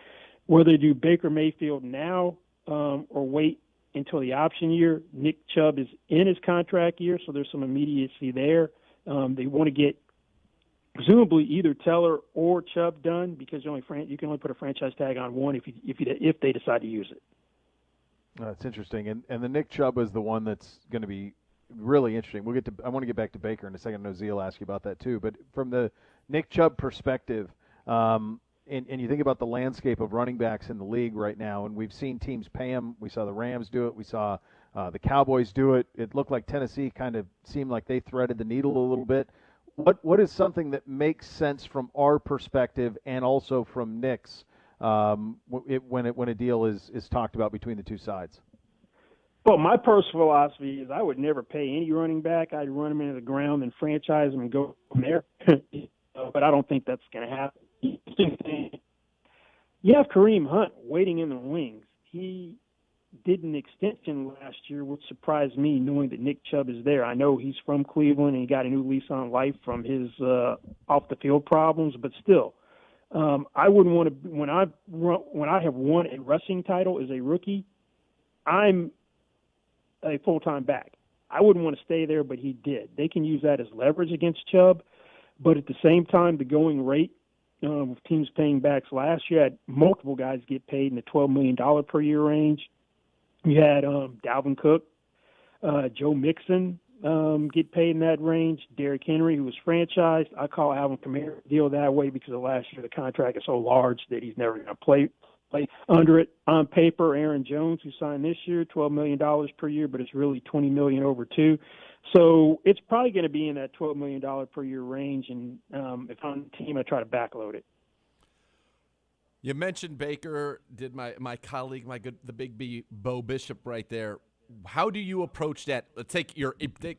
whether they do Baker Mayfield now or wait until the option year. Nick Chubb is in his contract year, so there's some immediacy there. They want to get presumably either Teller or Chubb done, because you can only put a franchise tag on one if they decide to use it. That's interesting, and the Nick Chubb is the one that's going to be really interesting. I want to get back to Baker in a second. I know Zia will ask you about that too. But from the Nick Chubb perspective, and you think about the landscape of running backs in the league right now, and we've seen teams pay him. We saw the Rams do it. We saw the Cowboys do it. It looked like Tennessee kind of seemed like they threaded the needle a little bit. What is something that makes sense from our perspective and also from Nick's? When a deal is talked about between the two sides? Well, my personal philosophy is I would never pay any running back. I'd run them into the ground and franchise them and go from there. But I don't think that's going to happen. You have Kareem Hunt waiting in the wings. He did an extension last year, which surprised me, knowing that Nick Chubb is there. I know he's from Cleveland and he got a new lease on life from his off-the-field problems, but still. I wouldn't want to. When I have won a rushing title as a rookie, I'm a full-time back. I wouldn't want to stay there, but he did. They can use that as leverage against Chubb, but at the same time, the going rate of teams paying backs last year had multiple guys get paid in the $12 million per year range. You had Dalvin Cook, Joe Mixon. Get paid in that range. Derrick Henry, who was franchised, I call Alvin Kamara deal that way because of last year the contract is so large that he's never going to play under it. On paper, Aaron Jones, who signed this year, $12 million per year, but it's really $20 million over two. So it's probably going to be in that $12 million per year range, and if I'm the team, I try to backload it. You mentioned Baker. Did my colleague, the big B, Beau Bishop right there. How do you approach that? Let's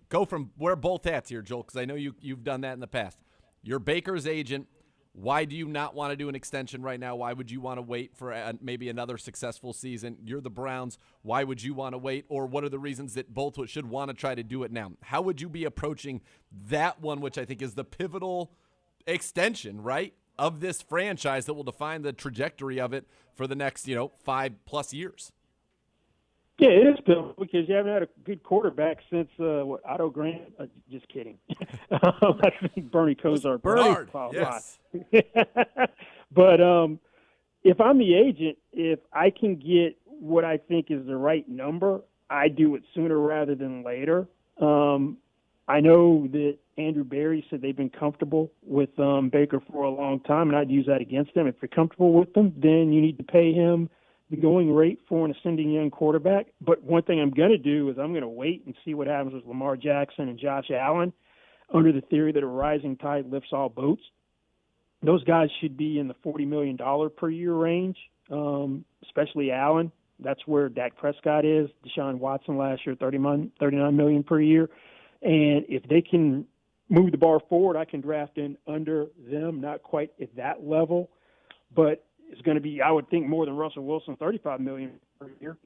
go from where both hats here, Joel, because I know you've done that in the past. You're Baker's agent. Why do you not want to do an extension right now? Why would you want to wait for maybe another successful season? You're the Browns. Why would you want to wait? Or what are the reasons that both should want to try to do it now? How would you be approaching that one, which I think is the pivotal extension, right, of this franchise that will define the trajectory of it for the next, 5+ years? Yeah, it is, Bill, because you haven't had a good quarterback since Otto Grant. Just kidding. I think Bernie Kosar. Bernard, yes. But if I'm the agent, if I can get what I think is the right number, I do it sooner rather than later. I know that Andrew Berry said they've been comfortable with Baker for a long time, and I'd use that against them. If you're comfortable with them, then you need to pay him the going rate for an ascending young quarterback. But one thing I'm going to do is I'm going to wait and see what happens with Lamar Jackson and Josh Allen under the theory that a rising tide lifts all boats. Those guys should be in the $40 million per year range, especially Allen. That's where Dak Prescott is. Deshaun Watson last year, $39 million per year. And if they can move the bar forward, I can draft in under them, not quite at that level, but it's going to be, I would think, more than Russell Wilson, $35 million per year.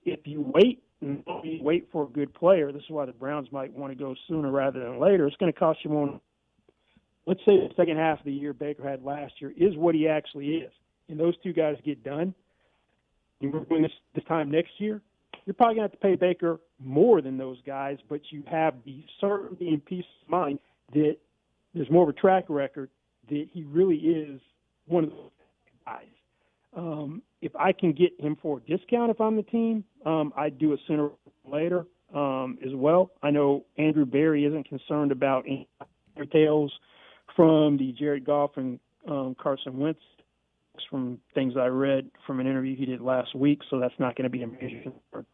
If you wait for a good player, this is why the Browns might want to go sooner rather than later. It's going to cost you more. Let's say the second half of the year Baker had last year is what he actually is, and those two guys get done. And we're doing this time next year. You're probably going to have to pay Baker more than those guys, but you have the certainty and peace of mind that there's more of a track record that he really is one of those guys. If I can get him for a discount if I'm the team, I'd do it sooner or later as well. I know Andrew Berry isn't concerned about any tales from the Jared Goff and Carson Wentz from things I read from an interview he did last week, so that's not going to be a major concern.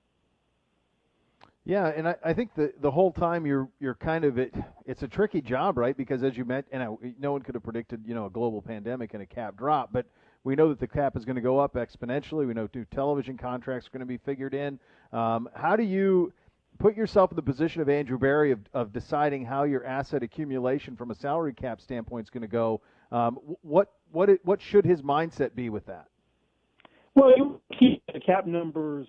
Yeah, and I think the whole time you're kind of it's a tricky job, right? Because as you met, and no one could have predicted, a global pandemic and a cap drop, but we know that the cap is going to go up exponentially. We know new television contracts are going to be figured in. How do you put yourself in the position of Andrew Berry of deciding how your asset accumulation from a salary cap standpoint is going to go? What should his mindset be with that? Well, you keep the cap numbers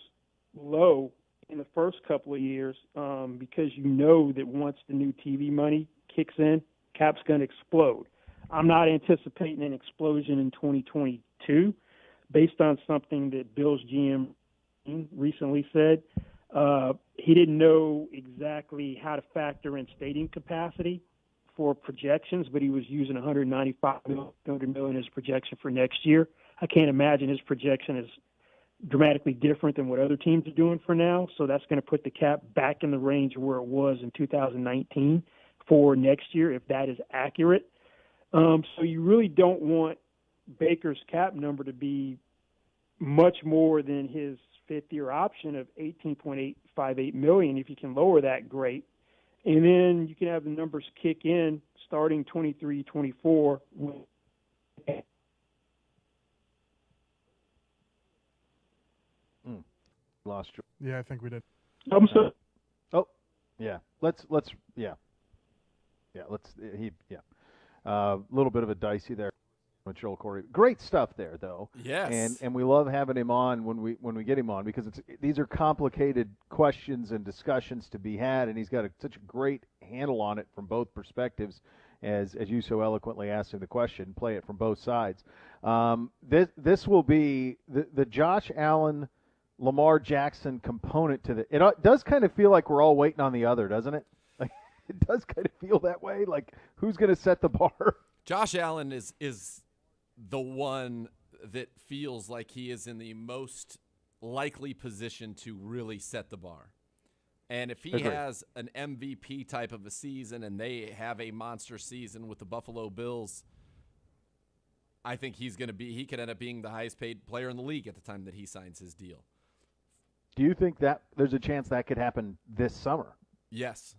low in the first couple of years because you know that once the new TV money kicks in, cap's going to explode. I'm not anticipating an explosion in 2022 based on something that Bill's GM recently said. He didn't know exactly how to factor in stadium capacity for projections, but he was using $195 million as projection for next year. I can't imagine his projection is dramatically different than what other teams are doing for now, so that's going to put the cap back in the range where it was in 2019 for next year, if that is accurate. So you really don't want Baker's cap number to be much more than his fifth-year option of $18.858 million. If you can lower that, great. And then you can have the numbers kick in starting 23-24. Lost you. Yeah, I think we did. Oh, yeah. Let's. A little bit of a dicey there with Joel Corey. Great stuff there, though. Yes. And we love having him on when we get him on because these are complicated questions and discussions to be had, and he's got such a great handle on it from both perspectives, as you so eloquently asked him the question. Play it from both sides. This will be the Josh Allen, Lamar Jackson component to it does kind of feel like we're all waiting on the other, doesn't it? Like it does kind of feel that way. Like who's going to set the bar? Josh Allen is the one that feels like he is in the most likely position to really set the bar. And if he has an MVP type of a season and they have a monster season with the Buffalo Bills, I think he could end up being the highest paid player in the league at the time that he signs his deal. Do you think that there's a chance that could happen this summer? Yes.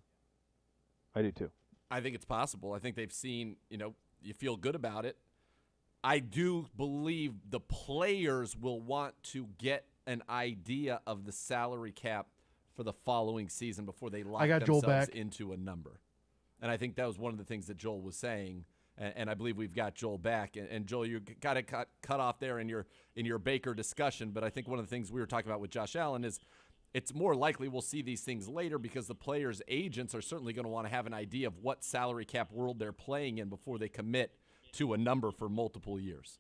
I do too. I think it's possible. I think they've seen, you feel good about it. I do believe the players will want to get an idea of the salary cap for the following season before they lock themselves into a number. And I think that was one of the things that Joel was saying. And I believe we've got Joel back. And Joel, you got to cut off there in your Baker discussion. But I think one of the things we were talking about with Josh Allen is it's more likely we'll see these things later because the players' agents are certainly going to want to have an idea of what salary cap world they're playing in before they commit to a number for multiple years.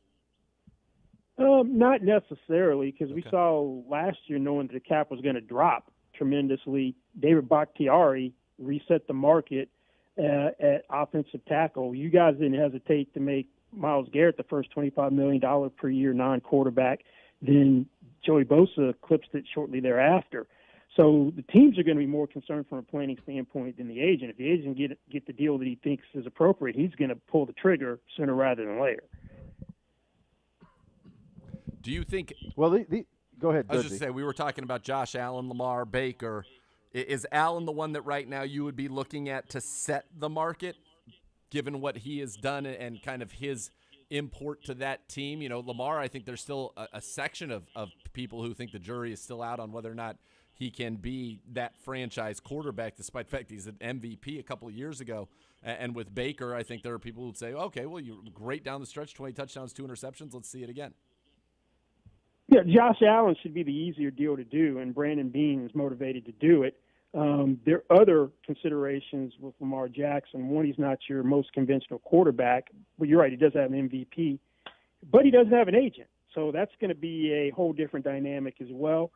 Not necessarily, because we saw last year, knowing that the cap was going to drop tremendously, David Bakhtiari reset the market at offensive tackle. You guys didn't hesitate to make Myles Garrett the first $25 million per year non-quarterback. Then Joey Bosa eclipsed it shortly thereafter. So the teams are going to be more concerned from a planning standpoint than the agent. If the agent get the deal that he thinks is appropriate, he's going to pull the trigger sooner rather than later. Do you think? Well, go ahead. I was just saying, we were talking about Josh Allen, Lamar, Baker. Is Allen the one that right now you would be looking at to set the market, given what he has done and kind of his import to that team? You know, Lamar, I think there's still a section of people who think the jury is still out on whether or not he can be that franchise quarterback, despite the fact he's an MVP a couple of years ago. And with Baker, I think there are people who would say, okay, well, you're great down the stretch, 20 touchdowns, 2 interceptions. Let's see it again. Yeah, Josh Allen should be the easier deal to do, and Brandon Beane is motivated to do it. There are other considerations with Lamar Jackson. One, he's not your most conventional quarterback. But you're right, he does have an MVP, but he doesn't have an agent. So that's going to be a whole different dynamic as well.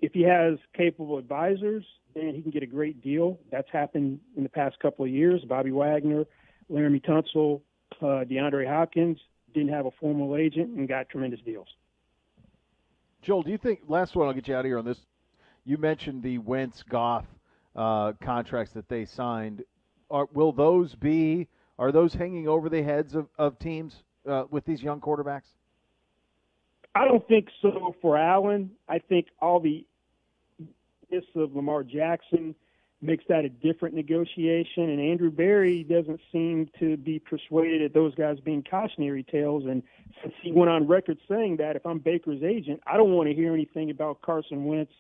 If he has capable advisors, then he can get a great deal. That's happened in the past couple of years. Bobby Wagner, Laramie Tunsil, DeAndre Hopkins didn't have a formal agent and got tremendous deals. Joel, do you think, last one, I'll get you out of here on this. You mentioned the Wentz-Goff contracts that they signed. Are those hanging over the heads of teams with these young quarterbacks? I don't think so for Allen. I think all the of Lamar Jackson makes that a different negotiation, and Andrew Berry doesn't seem to be persuaded at those guys being cautionary tales. And since he went on record saying that, if I'm Baker's agent, I don't want to hear anything about Carson Wentz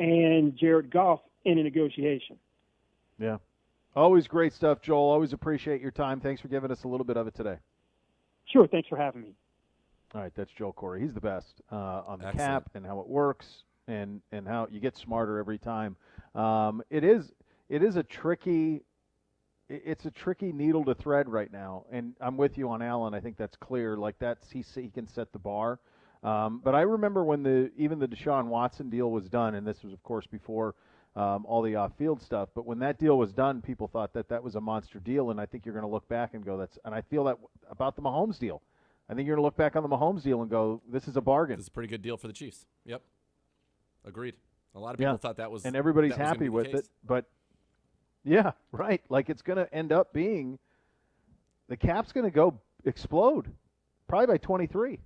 and Jared Goff in a negotiation. Yeah. Always great stuff, Joel. Always appreciate your time. Thanks for giving us a little bit of it today. Sure. Thanks for having me. All right, that's Joel Corey. He's the best on the Excellent. cap and how it works and how you get smarter every time. It is a tricky needle to thread right now, and I'm with you on Allen. I think that's clear. Like he can set the bar. But I remember when even the Deshaun Watson deal was done, and this was of course before all the off-field stuff. But when that deal was done, people thought that was a monster deal, and I think you're going to look back and go, and I feel that about the Mahomes deal. I think you're going to look back on the Mahomes deal and go, this is a bargain. This is a pretty good deal for the Chiefs. Yep. Agreed. A lot of people thought that was, and everybody's that was happy with case. it. But yeah, right. Like it's going to end up being the cap's going to go explode, probably by 23.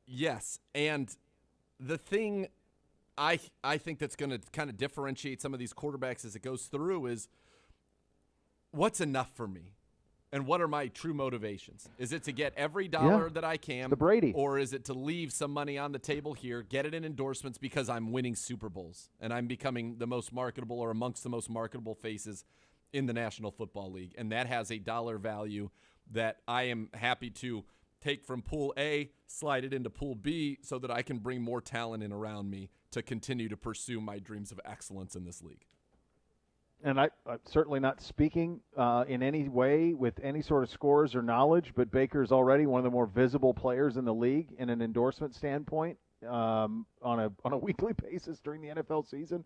Yes, and the thing I think that's going to kind of differentiate some of these quarterbacks as it goes through is what's enough for me. And what are my true motivations? Is it to get every dollar that I can, the Brady, or is it to leave some money on the table here, get it in endorsements because I'm winning Super Bowls and I'm becoming the most marketable or amongst the most marketable faces in the National Football League? And that has a dollar value that I am happy to take from Pool A, slide it into Pool B so that I can bring more talent in around me to continue to pursue my dreams of excellence in this league. And I'm certainly not speaking in any way with any sort of scores or knowledge, but Baker's already one of the more visible players in the league in an endorsement standpoint on a weekly basis during the NFL season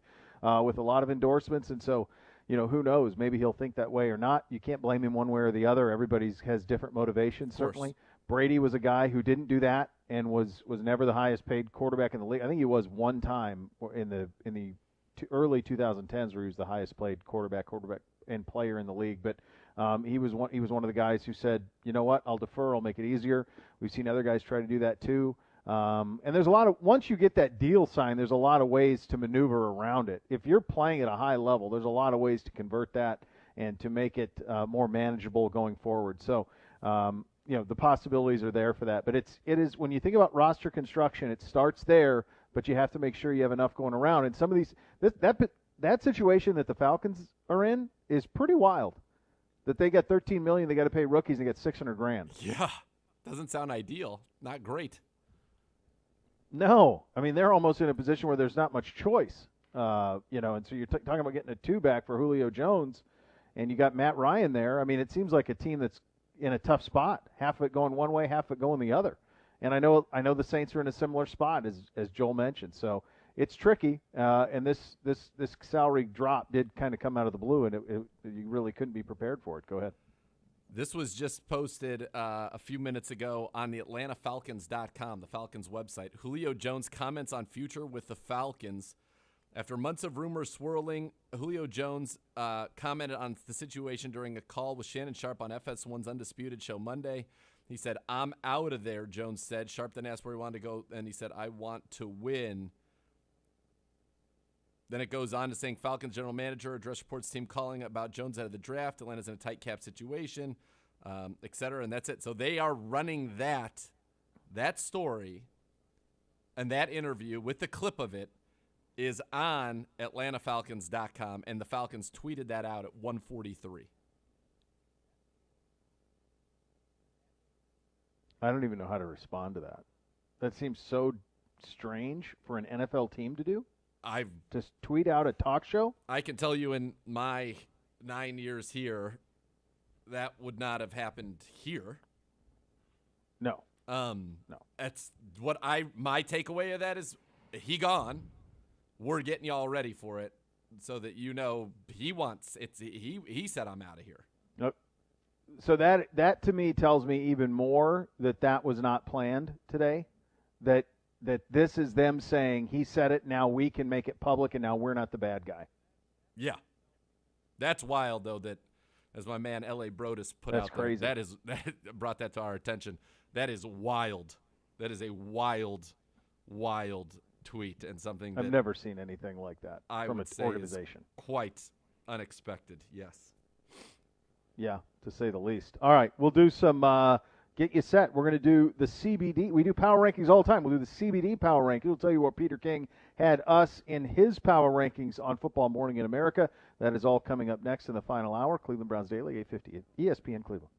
with a lot of endorsements. And so, who knows? Maybe he'll think that way or not. You can't blame him one way or the other. Everybody has different motivations, certainly. Brady was a guy who didn't do that and was never the highest paid quarterback in the league. I think he was one time in the early 2010s where he was the highest paid quarterback and player in the league. But he was one of the guys who said, you know what, I'll defer, I'll make it easier. We've seen other guys try to do that too. And there's a lot of, once you get that deal signed, there's a lot of ways to maneuver around it. If you're playing at a high level, there's a lot of ways to convert that and to make it more manageable going forward. So, the possibilities are there for that. But it is when you think about roster construction, it starts there, but you have to make sure you have enough going around. And some of these, that situation that the Falcons are in is pretty wild. That they got $13 million, they got to pay rookies, and they get $600,000. Yeah, doesn't sound ideal. Not great. No, I mean they're almost in a position where there's not much choice. And so you're talking about getting a two-back for Julio Jones, and you got Matt Ryan there. I mean, it seems like a team that's in a tough spot. Half of it going one way, half of it going the other. And I know the Saints are in a similar spot as Joel mentioned. So it's tricky. And this salary drop did kind of come out of the blue, and you really couldn't be prepared for it. Go ahead. This was just posted a few minutes ago on the AtlantaFalcons.com, the Falcons website. Julio Jones comments on future with the Falcons. After months of rumors swirling, Julio Jones commented on the situation during a call with Shannon Sharp on FS1's Undisputed show Monday. He said, "I'm out of there," Jones said. Sharp then asked where he wanted to go, and he said, "I want to win." Then it goes on to saying Falcons general manager addressed reports team calling about Jones out of the draft. Atlanta's in a tight cap situation, et cetera, and that's it. So they are running that story and that interview with the clip of it is on AtlantaFalcons.com, and the Falcons tweeted that out at 1:43. I don't even know how to respond to that. That seems so strange for an NFL team to do. Just tweet out a talk show? I can tell you in my 9 years here, that would not have happened here. No. No. That's what my takeaway of that is he gone. We're getting y'all ready for it so that you know he wants it. He said I'm out of here. Nope. So that to me tells me even more that was not planned today. That this is them saying he said it, now we can make it public, and now we're not the bad guy. Yeah. That's wild, though, that as my man L.A. Brodus put That's out crazy. there, that brought that to our attention. That is wild. That is a wild, wild tweet and something that I've never seen anything like that from would an say organization. Is quite unexpected, yes. Yeah, to say the least. All right, we'll do some get you set. We're going to do the CBD. We do power rankings all the time. We'll do the CBD power rankings. We'll tell you where Peter King had us in his power rankings on Football Morning in America. That is all coming up next in the final hour. Cleveland Browns Daily, 850 ESPN Cleveland.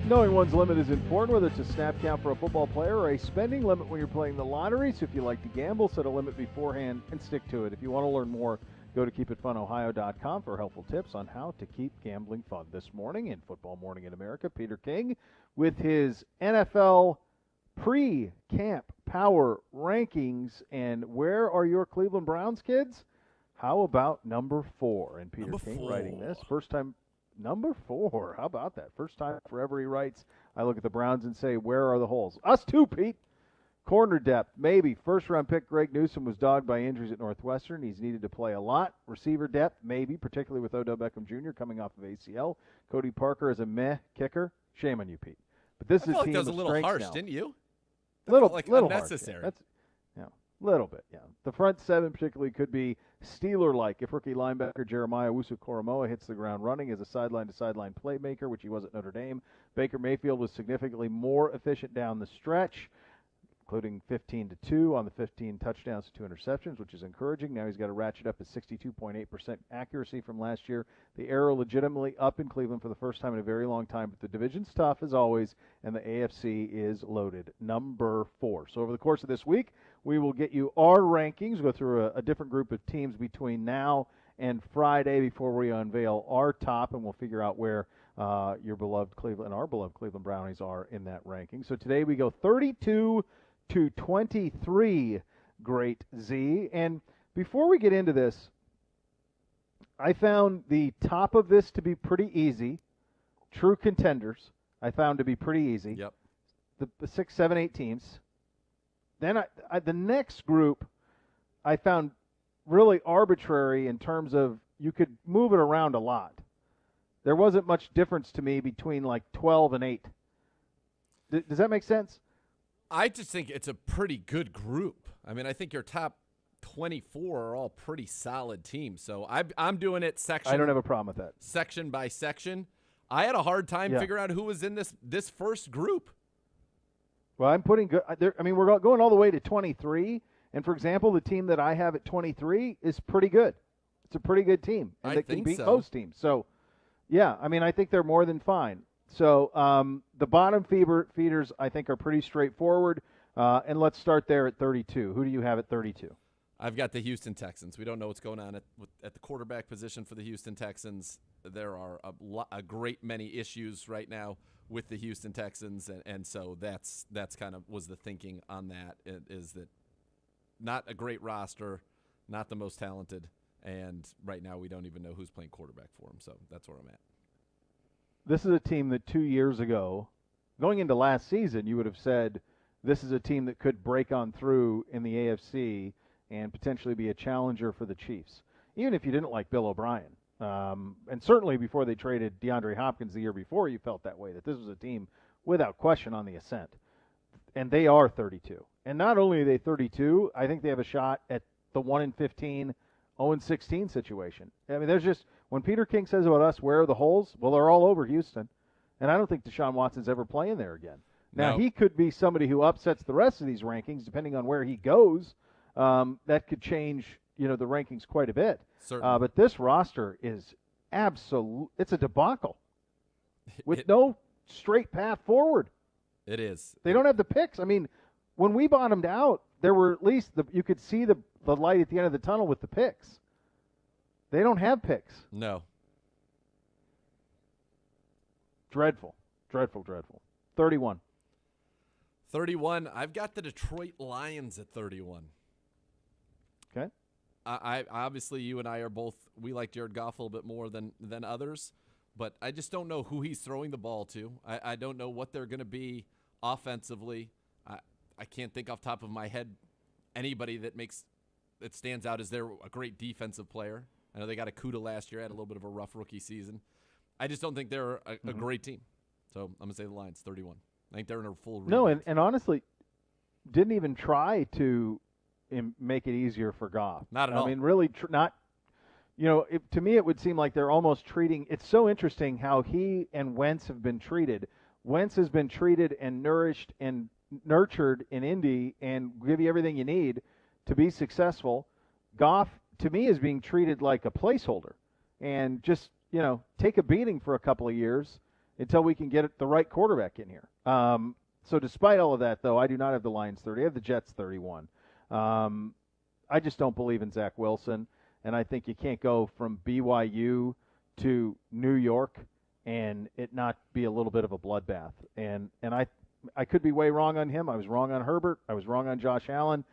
Knowing one's limit is important, whether it's a snap count for a football player or a spending limit when you're playing the lottery. So if you like to gamble, set a limit beforehand and stick to it. If you want to learn more, go to keepitfunohio.com for helpful tips on how to keep gambling fun. This morning in Football Morning in America, Peter King with his NFL pre-camp power rankings. And where are your Cleveland Browns kids? How about number 4? And Peter King writing this. First time. Number 4. How about that? First time forever he writes. I look at the Browns and say, where are the holes? Us too, Pete. Corner depth, maybe. First-round pick Greg Newsome was dogged by injuries at Northwestern. He's needed to play a lot. Receiver depth, maybe, particularly with Odell Beckham Jr. coming off of ACL. Cody Parker is a meh kicker. Shame on you, Pete. But this is a team that was a little harsh, now. didn't you? Little unnecessary. Harsh, yeah. Little bit, yeah. The front 7 particularly could be Steeler-like if rookie linebacker Jeremiah Owusu-Koramoah hits the ground running as a sideline-to-sideline playmaker, which he was at Notre Dame. Baker Mayfield was significantly more efficient down the stretch, including 15-2 on the 15 touchdowns to 2 interceptions, which is encouraging. Now he's got to ratchet up his 62.8% accuracy from last year. The arrow legitimately up in Cleveland for the first time in a very long time, but the division's tough as always, and the AFC is loaded. Number 4. So over the course of this week, we will get you our rankings, go through a different group of teams between now and Friday before we unveil our top, and we'll figure out where your beloved Cleveland and our beloved Cleveland Brownies are in that ranking. So today we go 32 to 23, Great Z. And before we get into this, I found the top of this to be pretty easy. True contenders, I found to be pretty easy. Yep. The 6, 7, 8 teams. Then the next group I found really arbitrary in terms of you could move it around a lot. There wasn't much difference to me between like 12 and 8. Does that make sense? I just think it's a pretty good group. I mean, I think your top 24 are all pretty solid teams. So I'm doing it section. I don't have a problem with that. Section by section. I had a hard time figuring out who was in this first group. Well, I'm putting good. I mean, we're going all the way to 23. And for example, the team that I have at 23 is pretty good. It's a pretty good team, and they can beat most teams. So, yeah, I mean, I think they're more than fine. So the bottom feeders, I think, are pretty straightforward. And let's start there at 32. Who do you have at 32? I've got the Houston Texans. We don't know what's going on at the quarterback position for the Houston Texans. There are a great many issues right now with the Houston Texans, and so that's kind of was the thinking on that, is that not a great roster, not the most talented, and right now we don't even know who's playing quarterback for them. So that's where I'm at. This is a team that 2 years ago, going into last season, you would have said this is a team that could break on through in the AFC and potentially be a challenger for the Chiefs, even if you didn't like Bill O'Brien. And certainly before they traded DeAndre Hopkins the year before, you felt that way, that this was a team without question on the ascent. And they are 32. And not only are they 32, I think they have a shot at the 1-15, 0-16 situation. I mean, there's just, when Peter King says about us, where are the holes? Well, they're all over Houston. And I don't think Deshaun Watson's ever playing there again. Now, he could be somebody who upsets the rest of these rankings, depending on where he goes. That could change, the rankings quite a bit. Certainly. But this roster is it's a debacle with no straight path forward. It is. They don't have the picks. I mean, when we bottomed out, there were at least you could see the light at the end of the tunnel with the picks. They don't have picks. No. Dreadful. 31. 31. I've got the Detroit Lions at 31. Okay. I obviously, you and I are both, we like Jared Goff a little bit more than others, but I just don't know who he's throwing the ball to. I don't know what they're going to be offensively. I can't think off the top of my head anybody that stands out as they're a great defensive player. I know they got Okudah last year, had a little bit of a rough rookie season. I just don't think they're a great team. So I'm going to say the Lions, 31. I think they're in a full rebuild. No, and honestly, didn't even try to make it easier for Goff. Not at all. I mean, really not. To me, it would seem like they're almost treating. It's so interesting how he and Wentz have been treated. Wentz has been treated and nourished and nurtured in Indy and give you everything you need to be successful. Goff, to me, is being treated like a placeholder and just, take a beating for a couple of years until we can get the right quarterback in here. So despite all of that, though, I do not have the Lions 30. I have the Jets 31. I just don't believe in Zach Wilson, and I think you can't go from BYU to New York and it not be a little bit of a bloodbath. And I could be way wrong on him. I was wrong on Herbert. I was wrong on Josh Allen.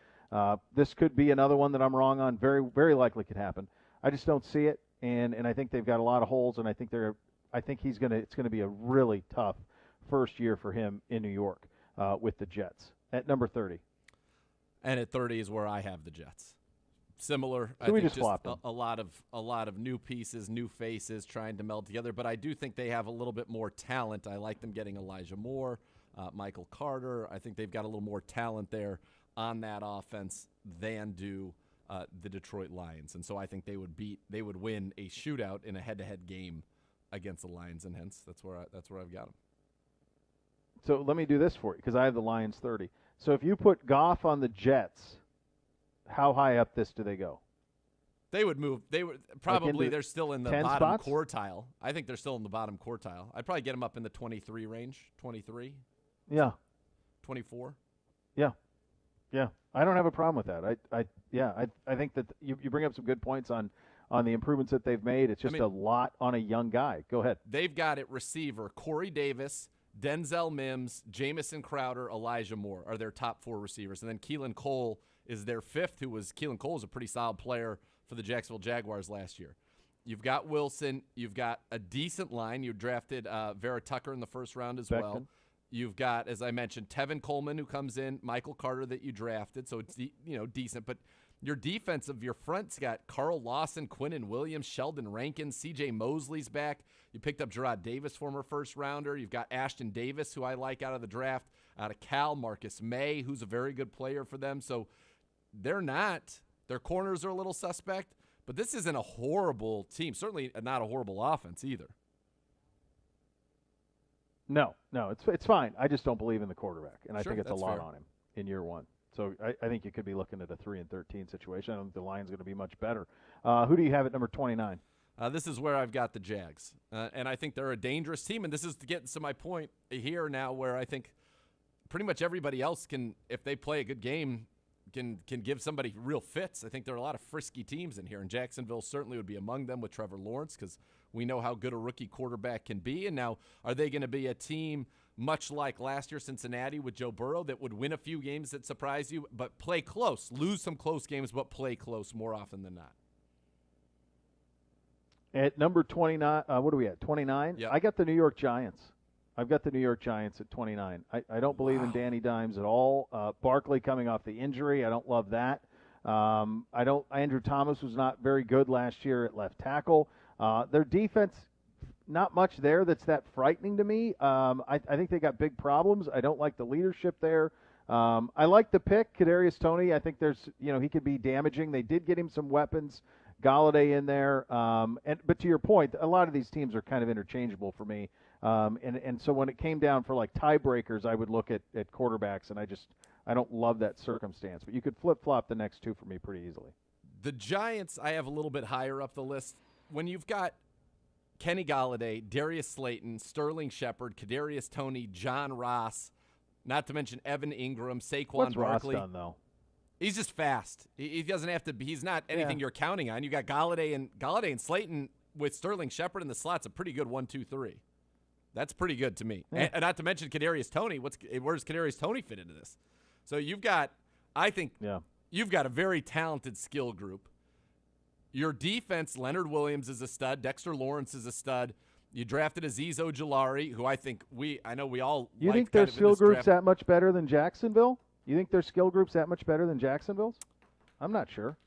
This could be another one that I'm wrong on. Very, very likely could happen. I just don't see it, and I think they've got a lot of holes, and I think it's gonna be a really tough first year for him in New York with the Jets at number 30. And at 30 is where I have the Jets. Similar. So we just flop them. A lot of new pieces, new faces trying to meld together. But I do think they have a little bit more talent. I like them getting Elijah Moore, Michael Carter. I think they've got a little more talent there on that offense than do the Detroit Lions. And so I think they would win a shootout in a head-to-head game against the Lions, and hence that's where I've got them. So let me do this for you because I have the Lions 30. So if you put Goff on the Jets, how high up this do they go? They would move. They would probably. They're still in the bottom spots? quartile. I think they're still in the bottom quartile. I'd probably get them up in the 23 range. 23. Yeah. 24. Yeah. Yeah. I don't have a problem with that. I think that you bring up some good points on the improvements that they've made. It's just a lot on a young guy. Go ahead. They've got at receiver Corey Davis, Denzel Mims, Jamison Crowder, Elijah Moore are their top 4 receivers. And then Keelan Cole is their 5th, Keelan Cole is a pretty solid player for the Jacksonville Jaguars last year. You've got Wilson. You've got a decent line. You drafted Vera Tucker in the first round as well. You've got, as I mentioned, Tevin Coleman who comes in, Michael Carter that you drafted, so it's decent. But your defense of your front's got Carl Lawson, Quinnen Williams, Sheldon Rankin, C.J. Mosley's back. You picked up Gerard Davis, former first-rounder. You've got Ashton Davis, who I like out of the draft, out of Cal, Marcus May, who's a very good player for them. So their corners are a little suspect, but this isn't a horrible team. Certainly not a horrible offense either. No, it's fine. I just don't believe in the quarterback, and I think it's a lot fair on him in year one. So I think you could be looking at a 3-13 situation. I don't think the line's going to be much better. Who do you have at number 29? This is where I've got the Jags, and I think they're a dangerous team. And this is to get to my point here now, where I think pretty much everybody else can, if they play a good game, can give somebody real fits. I think there are a lot of frisky teams in here, and Jacksonville certainly would be among them with Trevor Lawrence because we know how good a rookie quarterback can be. And now, are they going to be a team much like last year Cincinnati with Joe Burrow that would win a few games that surprise you, but play close, lose some close games, but play close more often than not? At number 29, what are we at, 29? Yep. I got the New York Giants. I've got the New York Giants at 29. I don't believe in Danny Dimes at all. Barkley coming off the injury, I don't love that. Andrew Thomas was not very good last year at left tackle. Their defense, not much there that's that frightening to me. I think they got big problems. I don't like the leadership there. I like the pick, Kadarius Toney. I think he could be damaging. They did get him some weapons. Galladay in there. But to your point, a lot of these teams are kind of interchangeable for me. And so when it came down for like tiebreakers, I would look at quarterbacks, and I don't love that circumstance. But you could flip-flop the next two for me pretty easily. The Giants, I have a little bit higher up the list. When you've got Kenny Galladay, Darius Slayton, Sterling Shepard, Kadarius Toney, John Ross, not to mention Evan Ingram, Saquon What's Barkley. Ross done, though? He's just fast. He doesn't have to be. He's not anything you're counting on. You got Galladay and Slayton with Sterling Shepard in the slot's a pretty good 1-2-3. That's pretty good to me. Yeah. And not to mention Kadarius Toney. Where does Kadarius Toney fit into this? So you've got, I think, you've got a very talented skill group. Your defense, Leonard Williams is a stud. Dexter Lawrence is a stud. You drafted Azeez Ojulari, who I think I know we all. You think their skill group's that much better than Jacksonville? You think their skill group's that much better than Jacksonville's? I'm not sure.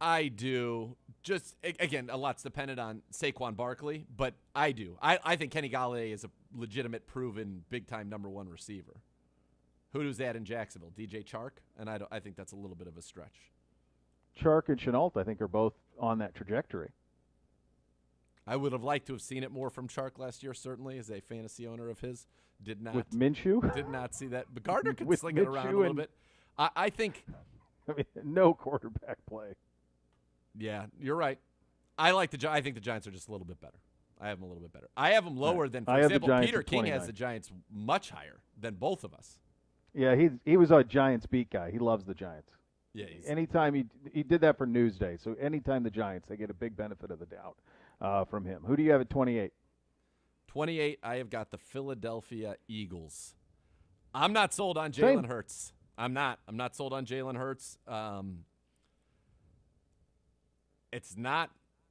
I do. Just, again, a lot's dependent on Saquon Barkley, but I do. I think Kenny Galladay is a legitimate, proven, big-time number one receiver. Who's that in Jacksonville? DJ Chark? And I think that's a little bit of a stretch. Chark and Chenault, I think, are both on that trajectory. I would have liked to have seen it more from Chark last year, certainly, as a fantasy owner of his. Did not. With Minshew? Did not see that. But Gardner could With sling it around a little bit. I think. I mean, no quarterback play. Yeah, you're right. I think the Giants are just a little bit better. I have them a little bit better. I have them lower than, for I have the example, Giants Peter at King 29. has the Giants much higher than both of us. Yeah, he was a Giants beat guy. He loves the Giants. Yeah. Anytime he did that for Newsday. So anytime the Giants, they get a big benefit of the doubt from him. Who do you have at 28? 28, I have got the Philadelphia Eagles. I'm not sold on Jalen Hurts. I'm not sold on Jalen Hurts. It's not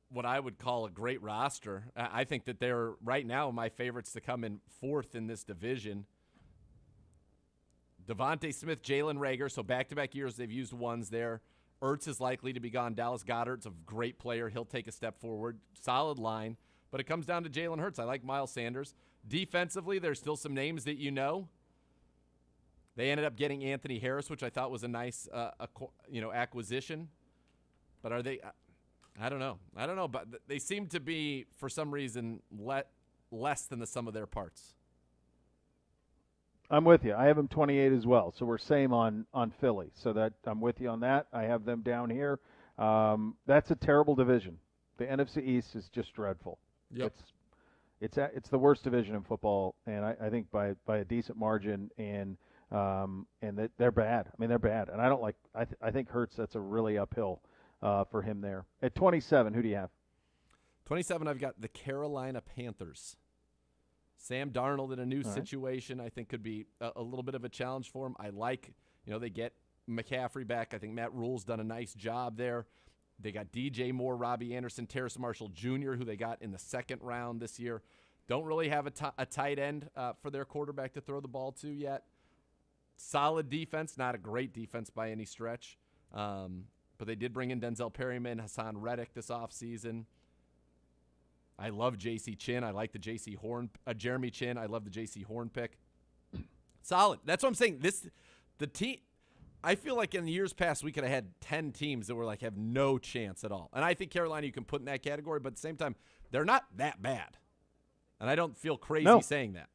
what I would call a great roster. I think that they're right now my favorites to come in fourth in this division. Devontae Smith, Jalen Reagor, so back-to-back years they've used ones there. Ertz is likely to be gone. Dallas Goedert's a great player. He'll take a step forward. Solid line. But it comes down to Jalen Hurts. I like Miles Sanders. Defensively, there's still some names that you know. They ended up getting Anthony Harris, which I thought was a nice acquisition. But are they I don't know. But they seem to be, for some reason, less than the sum of their parts. I'm with you. I have them 28 as well. So we're same on Philly. So that I'm with you on that. I have them down here. That's a terrible division. The NFC East is just dreadful. Yep. It's the worst division in football, and I think by a decent margin. And they're bad. I mean, they're bad. And I don't like. I think Hurts. That's a really uphill for him there. At 27, who do you have? 27, I've got the Carolina Panthers. Sam Darnold in a new situation, I think, could be a little bit of a challenge for him. I like, they get McCaffrey back. I think Matt Rule's done a nice job there. They got DJ Moore, Robbie Anderson, Terrace Marshall Jr., who they got in the second round this year. Don't really have a tight end for their quarterback to throw the ball to yet. Solid defense, not a great defense by any stretch. But they did bring in Denzel Perryman, Hassan Reddick this offseason. I love J.C. Chin. I like the Jeremy Chin. I love the J.C. Horn pick. Solid. That's what I'm saying. The team. I feel like in the years past we could have had 10 teams that were have no chance at all. And I think Carolina you can put in that category, but at the same time they're not that bad. And I don't feel crazy saying that.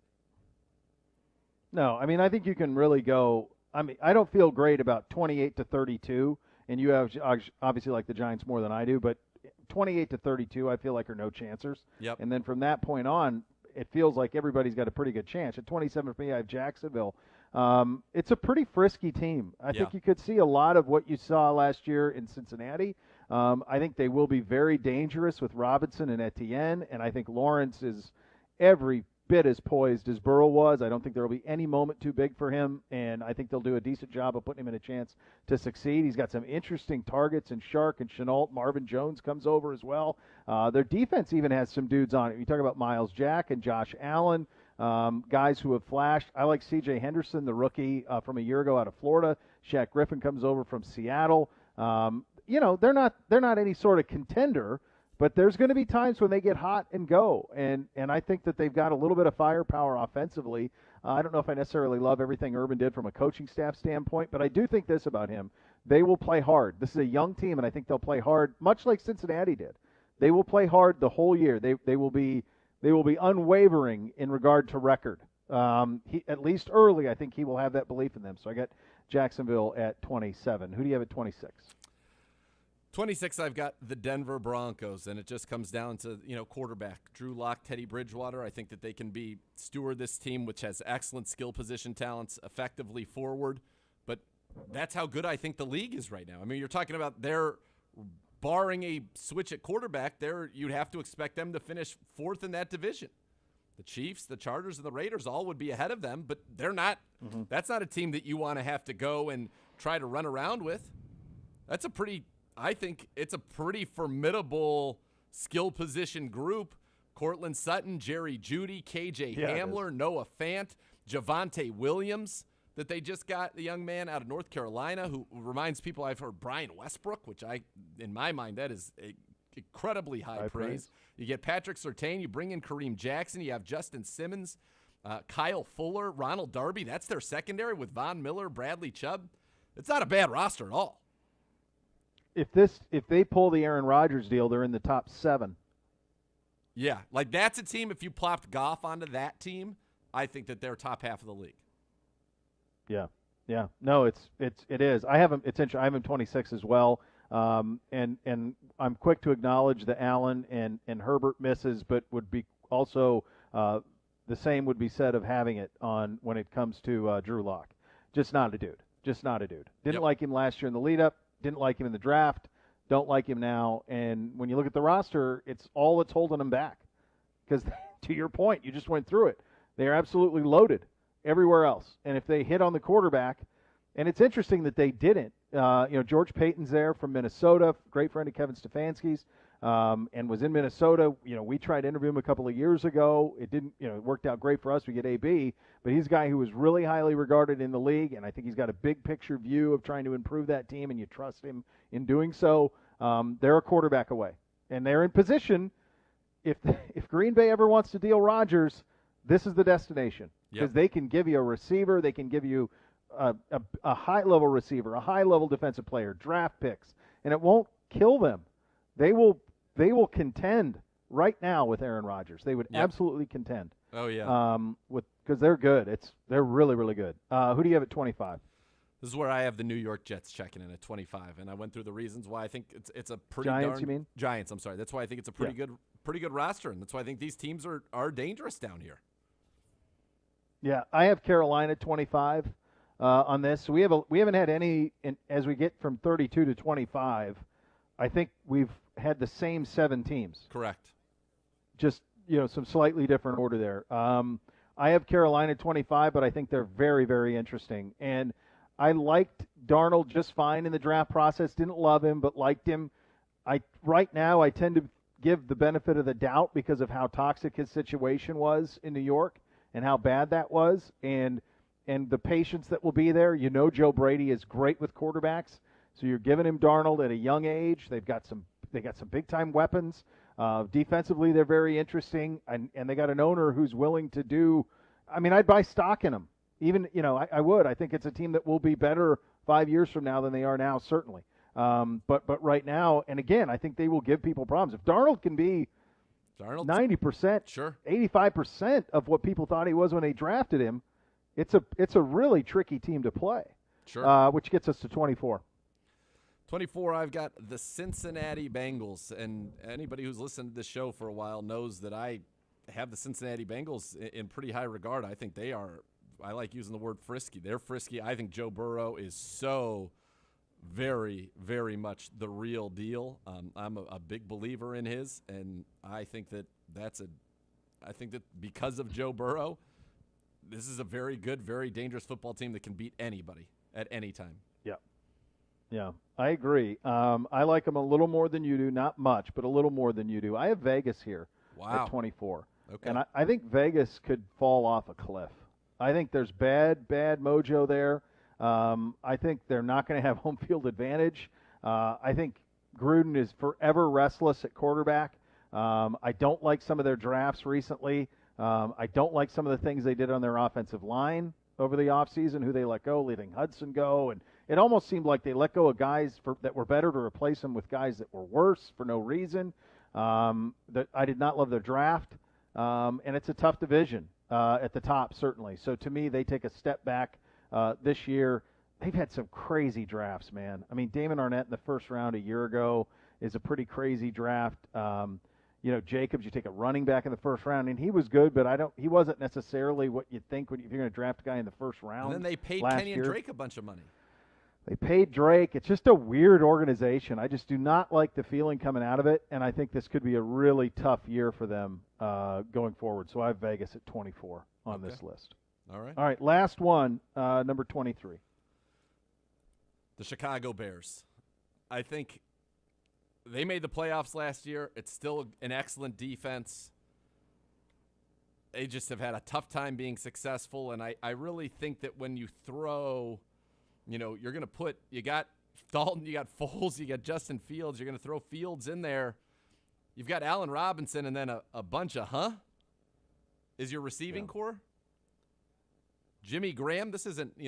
No, I mean I think you can really go. I mean I don't feel great about 28-32, and you have obviously like the Giants more than I do, but 28-32, I feel like are no chancers. Yep. And then from that point on, it feels like everybody's got a pretty good chance. At 27 for me, I have Jacksonville. It's a pretty frisky team. I think you could see a lot of what you saw last year in Cincinnati. I think they will be very dangerous with Robinson and Etienne, and I think Lawrence is every bit as poised as Burrow was. I don't think there will be any moment too big for him, and I think they'll do a decent job of putting him in a chance to succeed. He's got some interesting targets in Shark and Chenault. Marvin Jones comes over as well. Their defense even has some dudes on it. You talk about Miles Jack and Josh Allen, guys who have flashed. I like C.J. Henderson, the rookie from a year ago out of Florida. Shaq Griffin comes over from Seattle. They're not any sort of contender, but there's going to be times when they get hot and go, and I think that they've got a little bit of firepower offensively. I don't know if I necessarily love everything Urban did from a coaching staff standpoint, but I do think this about him. They will play hard. This is a young team, and I think they'll play hard, much like Cincinnati did. They will play hard the whole year. They will be unwavering in regard to record. At least early, I think he will have that belief in them. So I got Jacksonville at 27. Who do you have at 26? 26, I've got the Denver Broncos, and it just comes down to, quarterback. Drew Lock, Teddy Bridgewater. I think that they can steward this team, which has excellent skill position talents, effectively forward. But that's how good I think the league is right now. I mean, you're talking about barring a switch at quarterback, you'd have to expect them to finish fourth in that division. The Chiefs, the Chargers, and the Raiders all would be ahead of them, but they're not. Mm-hmm. That's not a team that you want to have to go and try to run around with. I think it's a pretty formidable skill position group. Cortland Sutton, Jerry Jeudy, KJ Hamler, Noah Fant, Javonte Williams that they just got, the young man out of North Carolina who reminds people I've heard Brian Westbrook, which in my mind, that is incredibly high praise. You get Patrick Surtain, you bring in Kareem Jackson, you have Justin Simmons, Kyle Fuller, Ronald Darby. That's their secondary with Von Miller, Bradley Chubb. It's not a bad roster at all. If they pull the Aaron Rodgers deal, they're in the top 7. Yeah, that's a team. If you plopped Goff onto that team, I think that they're top half of the league. Yeah. No, it is. I have him. I have him 26 as well. And I'm quick to acknowledge the Allen and Herbert misses, but would be also the same would be said of having it on when it comes to Drew Lock. Just not a dude. Just not a dude. Didn't like him last year in the lead-up. Didn't like him in the draft. Don't like him now. And when you look at the roster, it's all that's holding him back. Because to your point, you just went through it. They're absolutely loaded everywhere else. And if they hit on the quarterback, and it's interesting that they didn't. George Payton's there from Minnesota, great friend of Kevin Stefanski's, and was in Minnesota. We tried to interview him a couple of years ago. It didn't, it worked out great for us. We get AB, but he's a guy who was really highly regarded in the league, and I think he's got a big picture view of trying to improve that team, and you trust him in doing so. They're a quarterback away, and they're in position. If Green Bay ever wants to deal Rodgers, this is the destination because they can give you a receiver, they can give you a high-level receiver, a high-level defensive player, draft picks, and it won't kill them. They will contend right now with Aaron Rodgers. They would absolutely contend. Oh yeah. Because they're good. They're really, really good. Who do you have at 25? This is where I have the New York Jets checking in at 25, and I went through the reasons why I think it's a pretty Giants. You mean Giants? I'm sorry. That's why I think it's a pretty good roster, and that's why I think these teams are dangerous down here. Yeah, I have Carolina 25 on this. So we haven't had any as we get from 32 to 25. I think we've had the same 7 teams. Correct. Just some slightly different order there. I have Carolina 25, but I think they're very, very interesting. And I liked Darnold just fine in the draft process. Didn't love him, but liked him. Right now I tend to give the benefit of the doubt because of how toxic his situation was in New York and how bad that was, and the patience that will be there. Joe Brady is great with quarterbacks, so you're giving him Darnold at a young age. They got some big time weapons. Defensively, they're very interesting, and they got an owner who's willing to do. I mean, I'd buy stock in them. Even I would. I think it's a team that will be better 5 years from now than they are now, certainly. But right now, and again, I think they will give people problems. If Darnold can be 90%, sure, 85% of what people thought he was when they drafted him, it's a really tricky team to play. Sure. Which gets us to 24. 24, I've got the Cincinnati Bengals, and anybody who's listened to this show for a while knows that I have the Cincinnati Bengals in pretty high regard. I think they are. I like using the word frisky. They're frisky. I think Joe Burrow is so very, very much the real deal. I'm a big believer in his, and I think that because of Joe Burrow, this is a very good, very dangerous football team that can beat anybody at any time. Yeah, I agree. I like them a little more than you do. Not much, but a little more than you do. I have Vegas here at 24. Okay. And I think Vegas could fall off a cliff. I think there's bad mojo there. I think they're not going to have home field advantage. I think Gruden is forever restless at quarterback. I don't like some of their drafts recently. I don't like some of the things they did on their offensive line over the offseason, who they let go, letting Hudson go. And it almost seemed like they let go of guys that were better to replace them with guys that were worse for no reason. That I did not love their draft. And it's a tough division at the top, certainly. So to me, they take a step back this year. They've had some crazy drafts, man. I mean, Damon Arnett in the first round a year ago is a pretty crazy draft. Jacobs, you take a running back in the first round, and he was good, but he wasn't necessarily what you'd think if you're going to draft a guy in the first round. And then they paid Kenyon Drake a bunch of money. They paid Drake. It's just a weird organization. I just do not like the feeling coming out of it, and I think this could be a really tough year for them going forward. So I have Vegas at 24 on this list. All right. All right, last one, number 23. The Chicago Bears. I think they made the playoffs last year. It's still an excellent defense. They just have had a tough time being successful, and I really think that when you throw – you're going to you got Dalton, you got Foles, you got Justin Fields. You're going to throw Fields in there. You've got Allen Robinson and then a bunch of is your receiving core. Jimmy Graham, this isn't,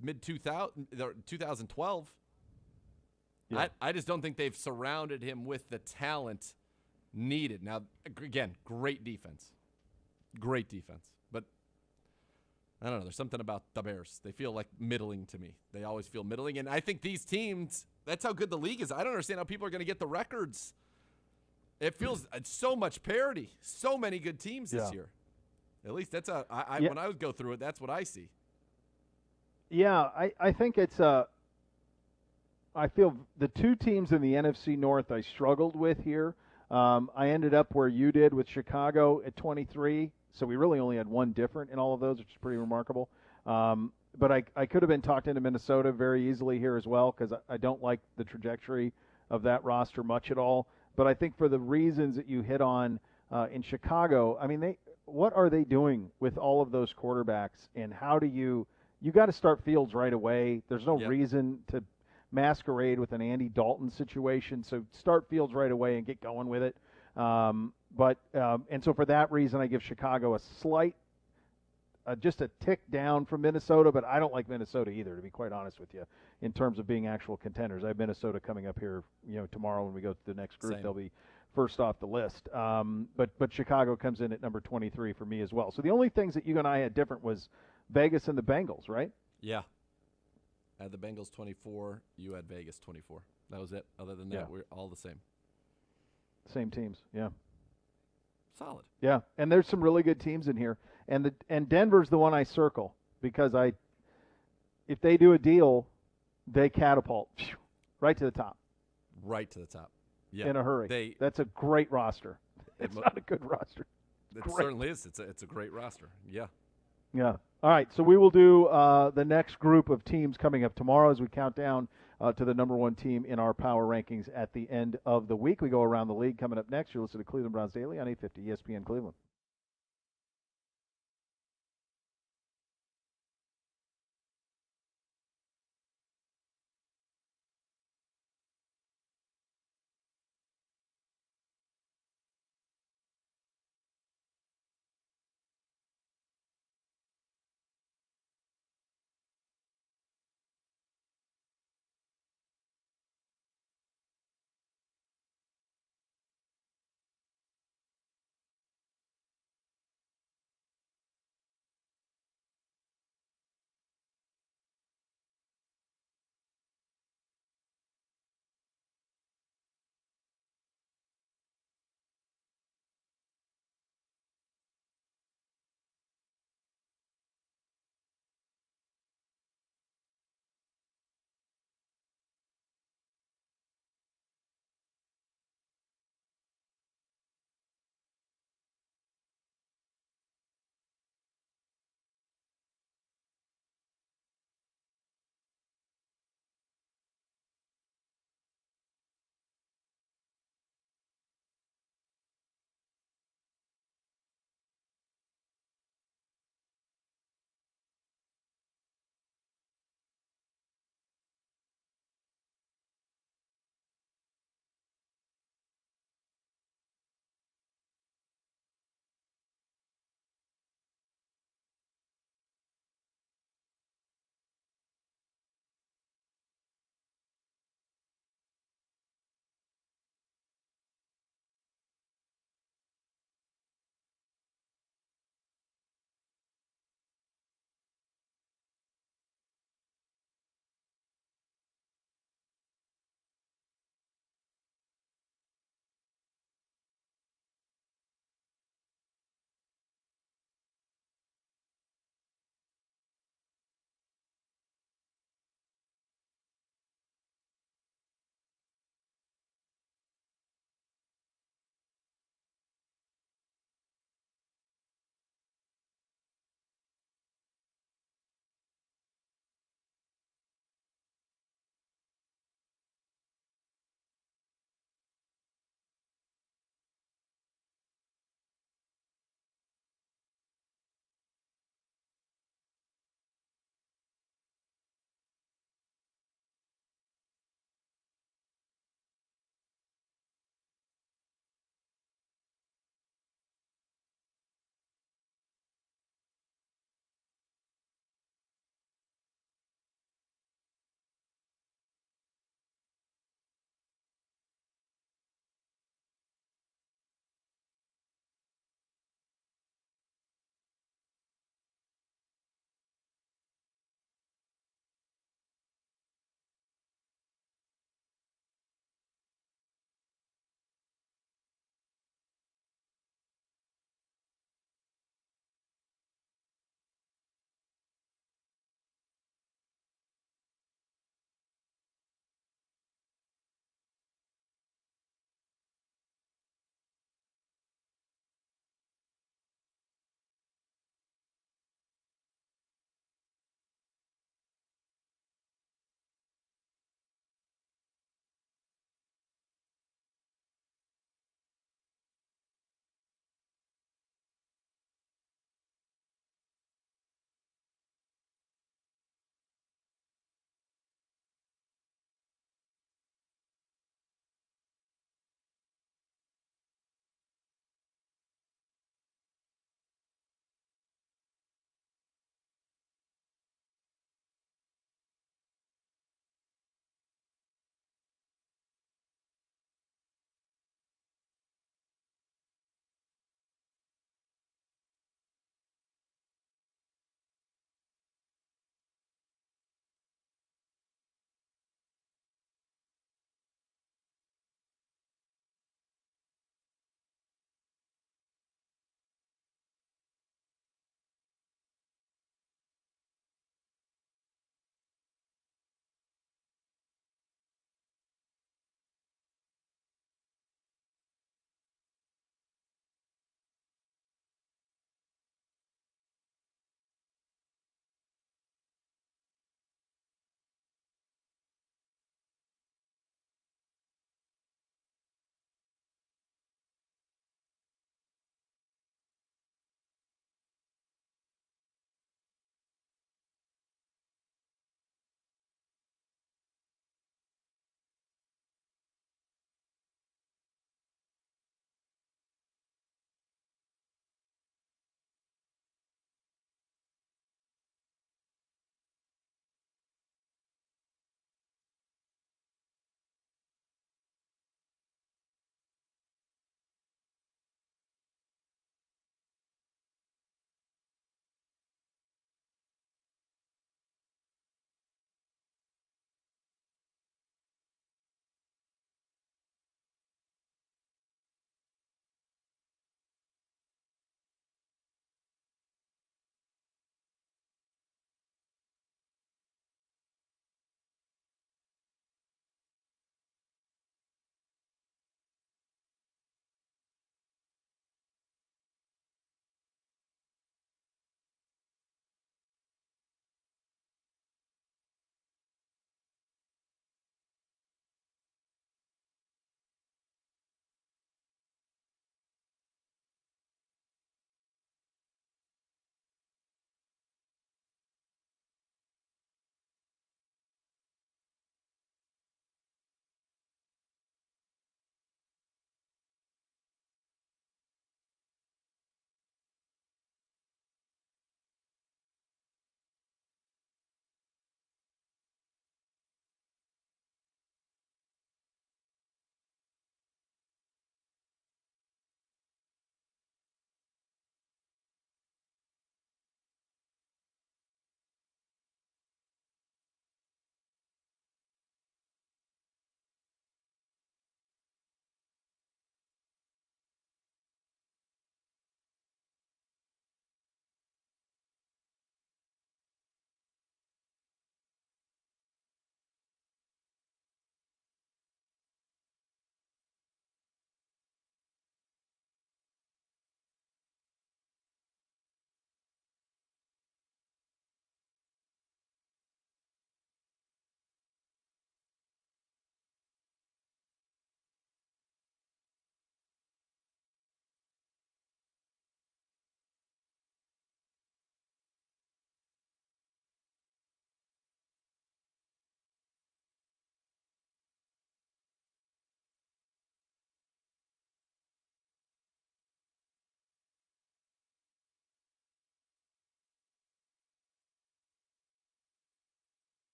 mid-2012. Yeah. I just don't think they've surrounded him with the talent needed. Now, again, great defense. Great defense. But I don't know. There's something about the Bears. They feel like middling to me. They always feel middling. And I think these teams That's how good the league is. I don't understand how people are going to get the records. It feels so much parity. So many good teams this year. At least that's when I would go through it, that's what I see. Yeah, I think it's I feel the two teams in the NFC North I struggled with here. I ended up where you did with Chicago at 23, so we really only had one different in all of those, which is pretty remarkable. But I could have been talked into Minnesota very easily here as well because I don't like the trajectory of that roster much at all. But I think for the reasons that you hit on in Chicago, I mean, what are they doing with all of those quarterbacks, and how do you got to start Fields right away. There's no reason to masquerade with an Andy Dalton situation, so start Fields right away and get going with it. And so for that reason, I give Chicago a slight, just a tick down from Minnesota, but I don't like Minnesota either, to be quite honest with you, in terms of being actual contenders. I have Minnesota coming up here, tomorrow when we go to the next group. Same. They'll be first off the list. But Chicago comes in at number 23 for me as well. So the only things that you and I had different was Vegas and the Bengals, right? Yeah. I had the Bengals 24. You had Vegas 24. That was it. Other than that, we're all the same. Same teams, yeah. Solid. Yeah, and there's some really good teams in here. And Denver's the one I circle because if they do a deal, they catapult right to the top. Right to the top. Yeah. In a hurry. That's a great roster. It's not a good roster. It certainly is. It's a great roster. Yeah. Yeah. All right, so we will do the next group of teams coming up tomorrow as we count down to the number one team in our power rankings at the end of the week. We go around the league. Coming up next, you'll listen to Cleveland Browns Daily on 850 ESPN Cleveland.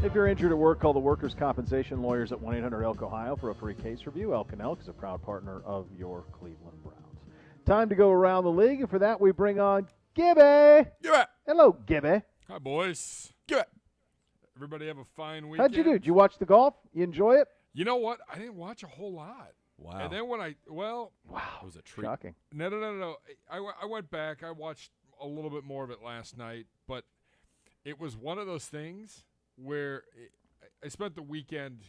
If you're injured at work, call the Workers' Compensation Lawyers at 1-800-ELK-OHIO for a free case review. Elk & Elk is a proud partner of your Cleveland Browns. Time to go around the league, and for that we bring on Gibby. Yeah. Hello, Gibby. Hi, boys. Yeah. Everybody have a fine weekend. How'd you do? Did you watch the golf? You enjoy it? You know what? I didn't watch a whole lot. Wow. And then when wow, it was a treat. Shocking. No. I went back. I watched a little bit more of it last night, but it was one of those things where I spent the weekend,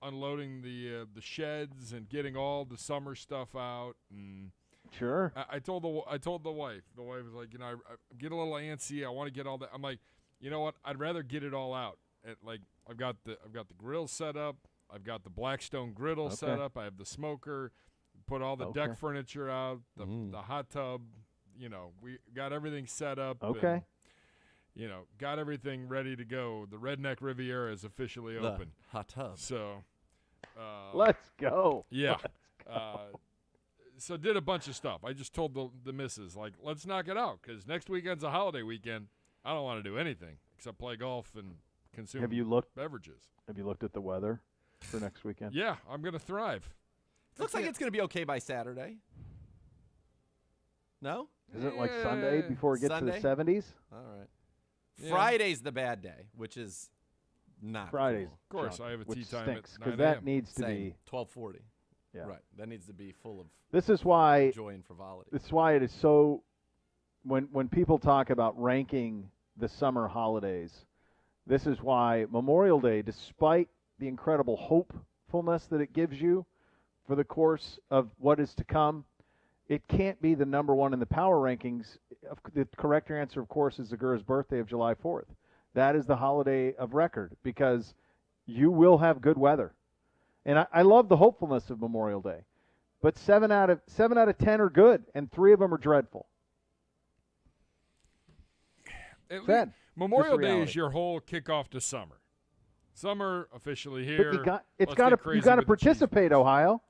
unloading the sheds and getting all the summer stuff out. And sure. I told the wife. The wife was like, I get a little antsy. I want to get all that. I'm like, you know what? I'd rather get it all out. I've got the grill set up. I've got the Blackstone griddle set up. I have the smoker. Put all the deck furniture out. The hot tub. We got everything set up. Okay. And, got everything ready to go. The Redneck Riviera is officially open. Hot tub. So, let's go. Yeah. So did a bunch of stuff. I just told the missus, let's knock it out because next weekend's a holiday weekend. I don't want to do anything except play golf and consume beverages. Have you looked at the weather for next weekend? Yeah, I'm going to thrive. Looks like it's going to be okay by Saturday. No? Is it like Sunday before it gets to the 70s? All right. Yeah. Friday's the bad day, which is not Fridays. Cool. Of course, I have a tea time stinks, at 9 that a.m. needs to be 12:40. Yeah. Right. That needs to be full of This is why joy and frivolity. This is why it is so when people talk about ranking the summer holidays, this is why Memorial Day, despite the incredible hopefulness that it gives you for the course of what is to come, it can't be the number one in the power rankings. The correct answer, of course, is Zegura's birthday of July 4th. That is the holiday of record because you will have good weather. And I love the hopefulness of Memorial Day. But 7 out of 10 are good, and 3 of them are dreadful. Memorial Day is your whole kickoff to summer. Summer officially here. But you got to participate, Ohio.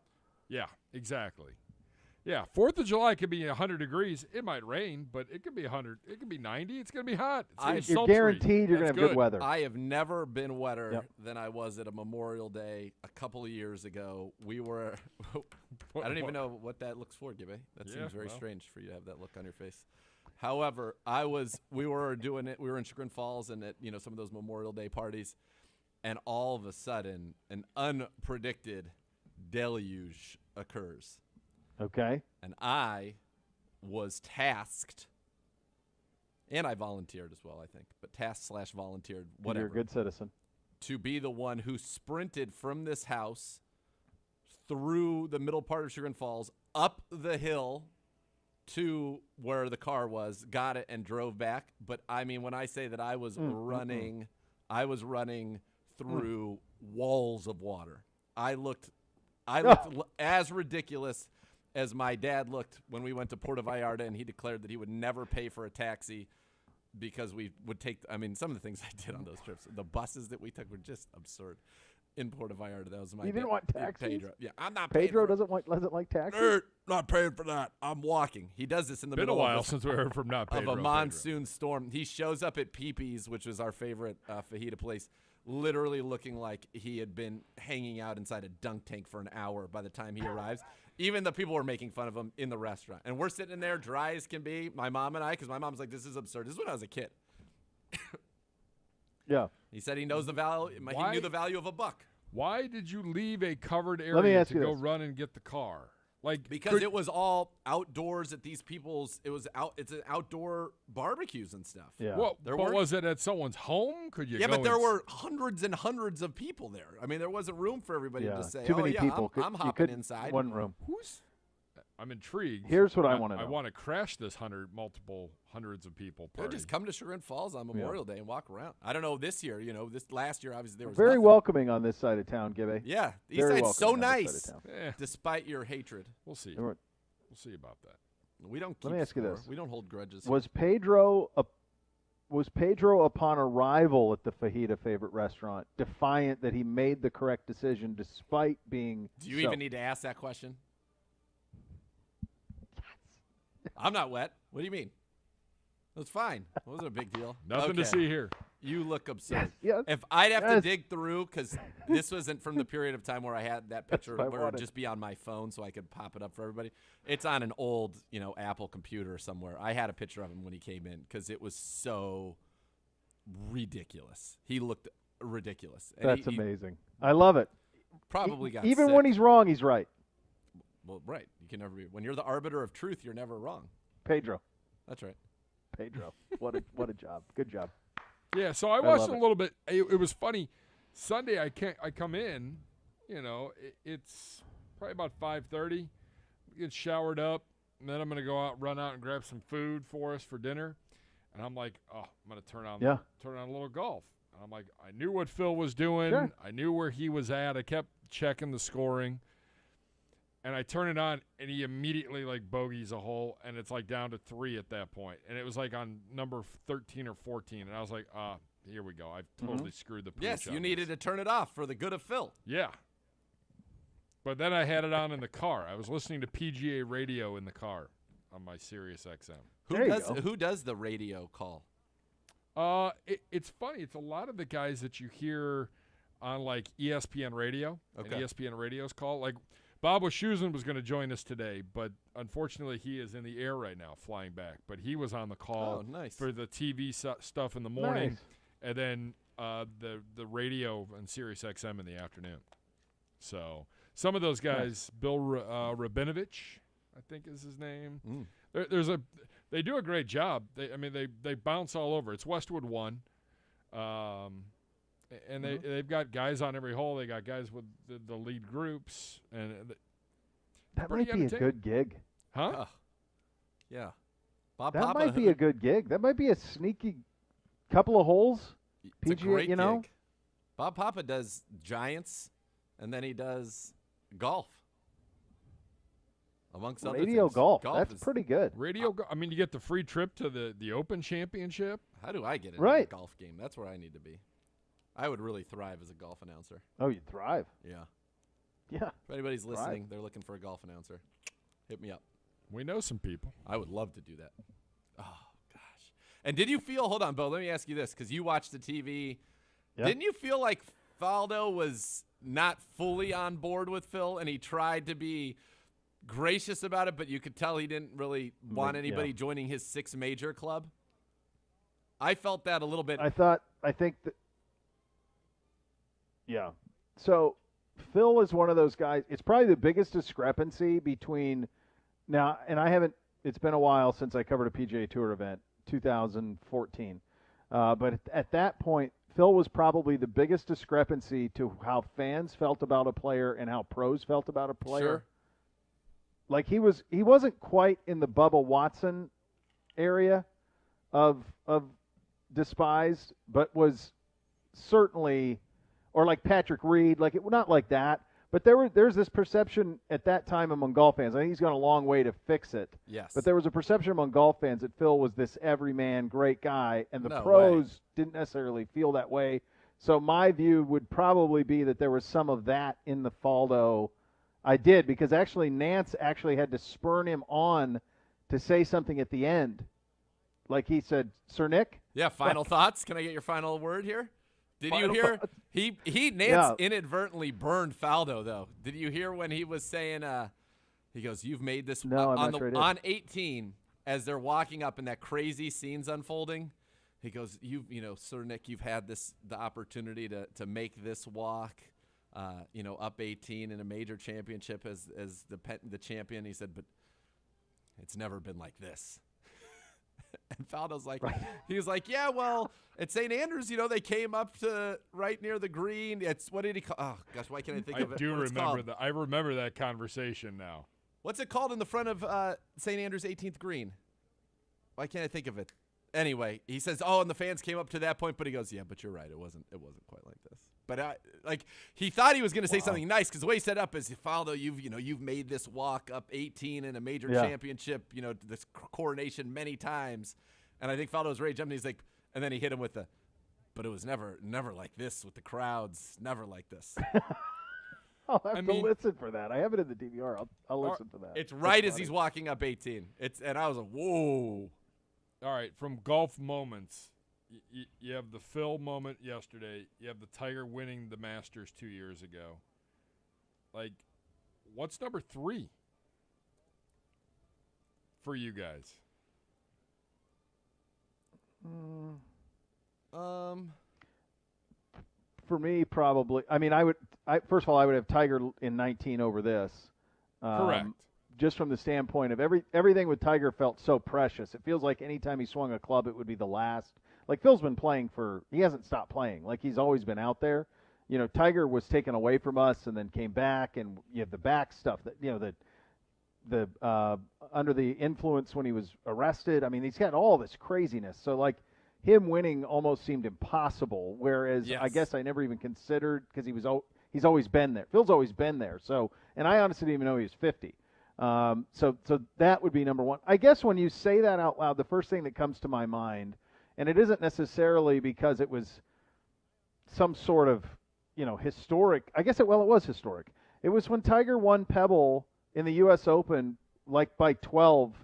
Yeah, exactly. Yeah, 4th of July could be 100 degrees. It might rain, but it could be 100. It could be 90. It's going to be hot. You're guaranteed you're going to have good weather. I have never been wetter than I was at a Memorial Day a couple of years ago. We were I don't even know what that looks for, Gibby. That seems very strange for you to have that look on your face. However, we were doing it. We were in Chagrin Falls and at some of those Memorial Day parties, and all of a sudden an unpredicted deluge occurs. Okay. And I was tasked, and I volunteered as well, I think, but tasked / volunteered, whatever. You're a good citizen. To be the one who sprinted from this house through the middle part of Chagrin Falls, up the hill to where the car was, got it, and drove back. But, I mean, when I say that I was running through walls of water. I looked as ridiculous as my dad looked when we went to Puerto Vallarta, and he declared that he would never pay for a taxi because we would take – I mean, some of the things I did on those trips, the buses that we took were just absurd. In Puerto Vallarta, that was my – You didn't want taxis? Pedro. Yeah, I'm not Pedro doesn't like taxis? Not paying for that. I'm walking. He does this in the middle of – Been a while since we heard from not Pedro. Of a monsoon storm. He shows up at Peepee's, which was our favorite fajita place, literally looking like he had been hanging out inside a dunk tank for an hour by the time he arrives. Even the people were making fun of him in the restaurant. And we're sitting in there dry as can be, my mom and I, because my mom's like, this is absurd. This is when I was a kid. Yeah. He said he knows the value. He knew the value of a buck. Why did you leave a covered area to go run and get the car? Because it was all outdoors at these people's. It's an outdoor barbecues and stuff. Yeah. Well, was it at someone's home? Could you? Yeah, but there were hundreds and hundreds of people there. I mean, there wasn't room for everybody to say, too many people. I'm hopping inside. One room. I'm intrigued. Here's what I want to know. I want to crash this multiple hundreds of people party. Just come to Chagrin Falls on Memorial Day and walk around. I don't know this year. This last year, obviously, there was very nothing. welcoming on this side of town, Gibby. Yeah, the East Side's so nice, yeah. despite your hatred. We'll see. We'll see about that. We don't. Let me ask you this: we don't hold grudges. Was Pedro upon arrival at the fajita favorite restaurant defiant that he made the correct decision despite being? Do you even need to ask that question? I'm not wet. What do you mean? It was fine. It wasn't a big deal. Nothing to see here. You look absurd. Yes. If I'd have to dig through, because this wasn't from the period of time where I had that picture, what I or wanted. just be on my phone so I could pop it up for everybody. It's on an old, Apple computer somewhere. I had a picture of him when he came in because it was so ridiculous. He looked ridiculous. And That's amazing. I love it. Probably got even sick. when he's wrong, he's right. Well, right. You can never be. When you're the arbiter of truth, you're never wrong. Pedro. That's right. Pedro. What a job. Good job. Yeah, so I watched a little bit. It was funny. Sunday, I come in, it's probably about 5:30. Get showered up, and then I'm going to run out and grab some food for us for dinner. And I'm like, I'm going to turn on a little golf. And I'm like, I knew what Phil was doing. Sure. I knew where he was at. I kept checking the scoring. And I turn it on, and he immediately, bogeys a hole, and it's, down to 3 at that point. And it was, on number 13 or 14. And I was like, here we go. I've totally screwed the pooch. Yes, you on needed this. to turn it off for the good of Phil. Yeah. But then I had it on in the car. I was listening to PGA radio in the car on my Sirius XM. Who does the radio call? It's funny. It's a lot of the guys that you hear on, ESPN radio. Okay. And ESPN radio's call. Bob Wischusen was going to join us today, but unfortunately he is in the air right now flying back. But he was on the call for the TV stuff in the morning, and then the radio and Sirius XM in the afternoon. So some of those guys, Bill Rabinovich, I think is his name. They do a great job. They bounce all over. It's Westwood 1. And they've got guys on every hole. They got guys with the lead groups, and that might be a good gig, huh? Yeah, that might be a good gig. That might be a sneaky couple of holes. It's PGA, a great gig. Bob Papa does Giants, and then he does golf. Amongst other radio things. golf. That's pretty good. Radio. You get the free trip to the Open Championship. How do I get into a golf game? That's where I need to be. I would really thrive as a golf announcer. Oh, you'd thrive. Yeah. Yeah. If anybody's listening, they're looking for a golf announcer, hit me up. We know some people. I would love to do that. Oh, gosh. And did you feel – hold on, Bo, let me ask you this because you watched the TV. Yeah. Didn't you feel like Faldo was not fully on board with Phil and he tried to be gracious about it, but you could tell he didn't really want anybody joining his 6 major club? I felt that a little bit. I think that – yeah. So Phil is one of those guys. It's probably the biggest discrepancy between now, and it's been a while since I covered a PGA Tour event, 2014. But at that point, Phil was probably the biggest discrepancy to how fans felt about a player and how pros felt about a player. Sure. He wasn't quite in the Bubba Watson area of despised, but was certainly, or like Patrick Reed, not like that, but there's this perception at that time among golf fans. I think he's gone a long way to fix it. Yes. But there was a perception among golf fans that Phil was this everyman great guy, and the pros didn't necessarily feel that way. So my view would probably be that there was some of that in the Faldo. I did, because actually Nance had to spurn him on to say something at the end. Like he said, Sir Nick? Yeah, final thoughts. Can I get your final word here? Did you hear Nance inadvertently burned Faldo though? Did you hear when he was saying he goes, "You've made this on 18 as they're walking up and that crazy scene's unfolding." He goes, Sir Nick, you've had the opportunity to make this walk up 18 in a major championship as the champion." He said, "But it's never been like this." And Faldo's like, he was like, "Yeah, well, at St. Andrews, they came up to right near the green. It's what did he call? Oh gosh, why can't I think of it? I do remember that. I remember that conversation now. What's it called in the front of St. Andrews 18th green? Why can't I think of it? Anyway, he says, "Oh, and the fans came up to that point," but he goes, "Yeah, but you're right. It wasn't quite like this." But he thought he was going to say something nice because the way he set up is, "Faldo, you've made this walk up 18 in a major championship, this coronation many times." And I think Faldo was ready to jump, and he's like, and then he hit him with but it was never like this with the crowds, never like this. I'll have to listen for that. I have it in the DVR. I'll listen for that. It's right as he's walking up 18. And I was like, whoa. All right, from golf moments, you have the Phil moment yesterday. You have the Tiger winning the Masters 2 years ago. Like, what's number 3 for you guys? For me, probably. I mean, first of all, I would have Tiger in 19 over this. Correct. Just from the standpoint of everything with Tiger felt so precious. It feels like anytime he swung a club, it would be the last. Like, Phil's been playing he hasn't stopped playing. Like, he's always been out there. You know, Tiger was taken away from us and then came back, and you have the back stuff that, you know, the under the influence when he was arrested. I mean, he's got all this craziness. So, like, him winning almost seemed impossible, whereas Yes. I guess I never even considered, because he's always been there. Phil's always been there. So, and I honestly didn't even know he was 50. So that would be number one. I guess when you say that out loud, the first thing that comes to my mind, and it isn't necessarily because it was some sort of, you know, historic. I guess it was historic. It was when Tiger won Pebble in the U.S. Open, like by 12,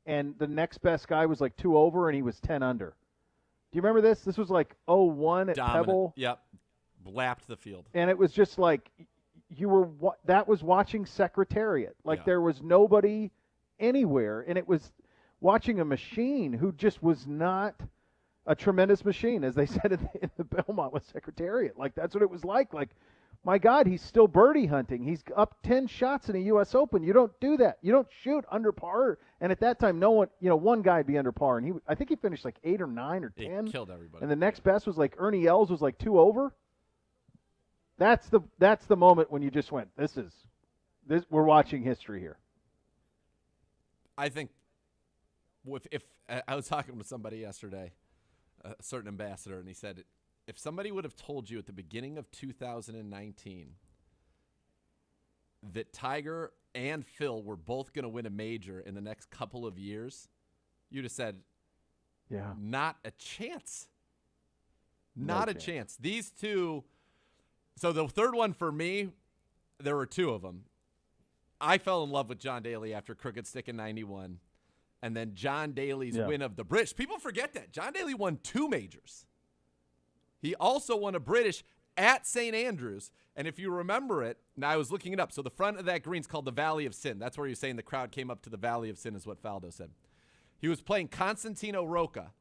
and the next best guy was like 2 over, and he was 10 under. Do you remember this? This was like 0-1 at Dominant. Pebble. Yep. Lapped the field. And it was just like that was watching Secretariat. Like, there was nobody anywhere, and it was watching a machine who just was not a tremendous machine, as they said in the Belmont with Secretariat. Like, that's what it was like. Like, my God, he's still birdie hunting. He's up 10 shots in a U.S. Open. You don't do that. You don't shoot under par. And at that time, no one, you know, one guy would be under par, and I think he finished like 8 or 9 or 10. He killed everybody. And the next best was like Ernie Els was like 2 over. That's the moment when you just went, we're watching history here. I think if I was talking with somebody yesterday, a certain ambassador, and he said, if somebody would have told you at the beginning of 2019 that Tiger and Phil were both going to win a major in the next couple of years, you'd have said, yeah, not a chance. Not a chance. These two. So the third one for me, there were 2 of them. I fell in love with John Daly after Crooked Stick in 91. And then John Daly's win of the British. People forget that. John Daly won 2 majors. He also won a British at St. Andrews. And if you remember it, now I was looking it up. So the front of that green's called the Valley of Sin. That's where you're saying the crowd came up to the Valley of Sin is what Faldo said. He was playing Constantino Rocca.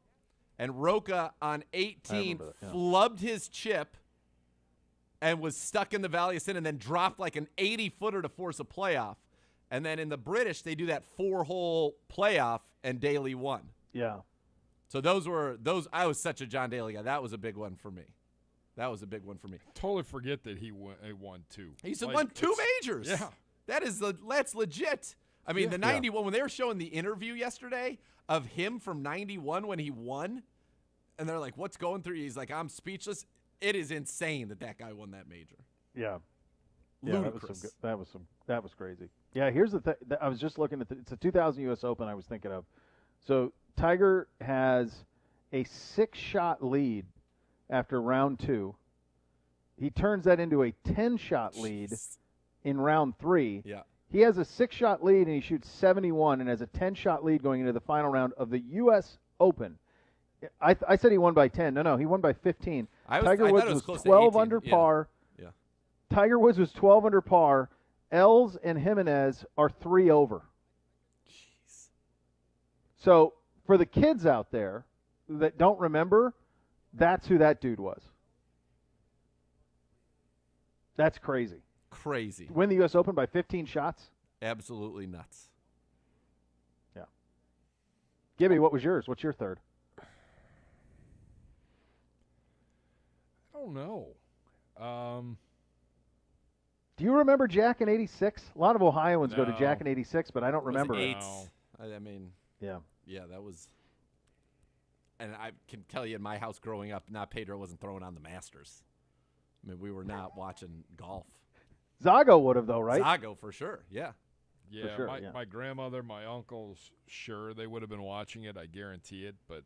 And Rocca on 18 flubbed his chip and was stuck in the Valley of Sin and then dropped like an 80-footer to force a playoff. And then in the British, they do that 4-hole playoff, and Daly won. Yeah. So I was such a John Daly guy. That was a big one for me. Totally forget that he won 2. He's won 2 majors. Yeah. That's legit. I mean, the 91, when they were showing the interview yesterday of him from 91 when he won, and they're like, what's going through you? He's like, I'm speechless. It is insane that guy won that major. Yeah. Ludicrous. That was crazy. Yeah, here's the thing. I was just looking at it's a 2000 U.S. Open I was thinking of. So Tiger has a 6-shot lead after round 2. He turns that into a 10-shot lead in round 3. Yeah. He has a 6-shot lead, and he shoots 71 and has a 10-shot lead going into the final round of the U.S. Open. I said he won by 10. No, he won by 15. Tiger Woods was 12 under par. Yeah. Tiger Woods was 12 under par. Els and Jimenez are 3 over. Jeez. So for the kids out there that don't remember, that's who that dude was. That's crazy. Crazy. Win the U.S. Open by 15 shots? Absolutely nuts. Yeah. Gibby, what was yours? What's your third? I don't know. Do you remember Jack in 86? A lot of Ohioans go to Jack in 86, but I don't remember it. I mean, yeah, that was. And I can tell you in my house growing up, Pedro wasn't throwing on the Masters. I mean, we were not watching golf. Zago would have, though, right? Zago, for sure, yeah. Yeah, sure, my grandmother, my uncles, sure, they would have been watching it. I guarantee it. But,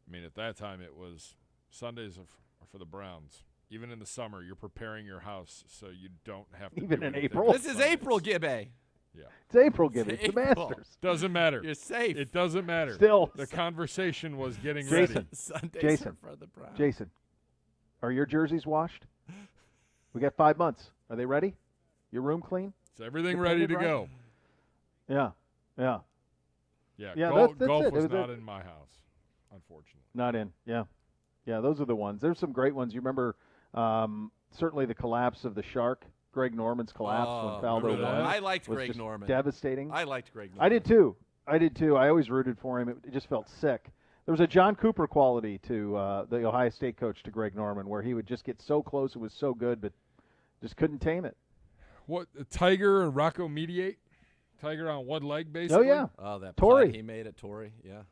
I mean, at that time, it was Sundays are for the Browns. Even in the summer, you're preparing your house so you don't have to Even do in anything. April? This is April, Gibby. Yeah. It's April, Gibby. It's the April. Masters. Doesn't matter. You're safe. It doesn't matter. Still. The conversation was getting Jason. ready. Sundays Jason. are for the Browns. Jason, are your jerseys washed? We got 5 months. Are they ready? Your room clean? Is everything You're ready painted to right? go? Yeah. Yeah, Yeah, golf that's it. was It was not a- in my house, unfortunately. Not in. Yeah. Yeah, those are the ones. There's some great ones. You remember certainly the collapse of the Shark, Greg Norman's collapse when Faldo remember that? won. I liked was Greg just Norman. Devastating. I liked Greg Norman. I did too. I always rooted for him. It just felt sick. There was a John Cooper quality to the Ohio State coach, to Greg Norman, where he would just get so close. It was so good, but just couldn't tame it. What, Tiger and Rocco Mediate? Tiger on one leg, basically? Oh, yeah. Oh, that Torrey. putt he made at Torrey. Yeah.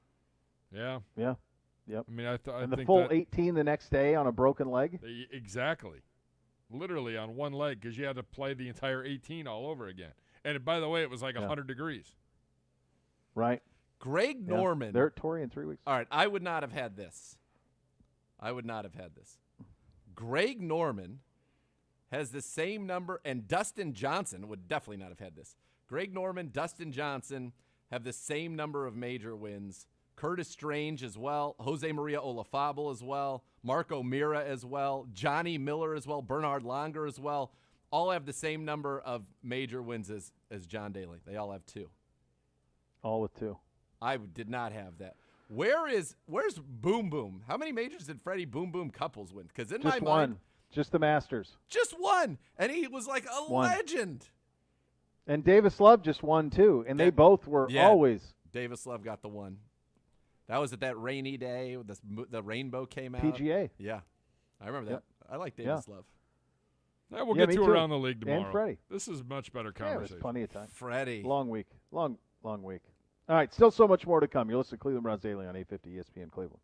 Yeah. Yeah. Yep. I mean, I And the think full that, 18 the next day on a broken leg. Exactly. Literally on one leg, because you had to play the entire 18 all over again. And by the way, it was like 100 degrees. Right. Greg Yeah. Norman. They're at Torrey in 3 weeks. All right, I would not have had this. Greg Norman has the same number, and Dustin Johnson would definitely not have had this. Greg Norman, Dustin Johnson have the same number of major wins. Curtis Strange as well. Jose Maria Olafable as well. Marco Mira as well. Johnny Miller as well. Bernhard Langer as well. All have the same number of major wins as John Daly. They all have 2. All with 2. I did not have that. Where's Boom Boom? How many majors did Freddie Boom Boom Couples win? Because in Just my one. mind, Just the Masters. just one, and he was like a One. legend. And Davis Love just won, too. And they both were always. Davis Love got the one. That was at that rainy day. The rainbow came out. PGA. Yeah, I remember that. Yep. I like Davis Love. Yeah, we'll Yeah, get me to too. around the league tomorrow. And Freddie. This is much better Yeah, conversation. there's plenty of time. Freddie. Long week. Long week. All right, still so much more to come. You're listening to Cleveland Browns Daily on 850 ESPN Cleveland.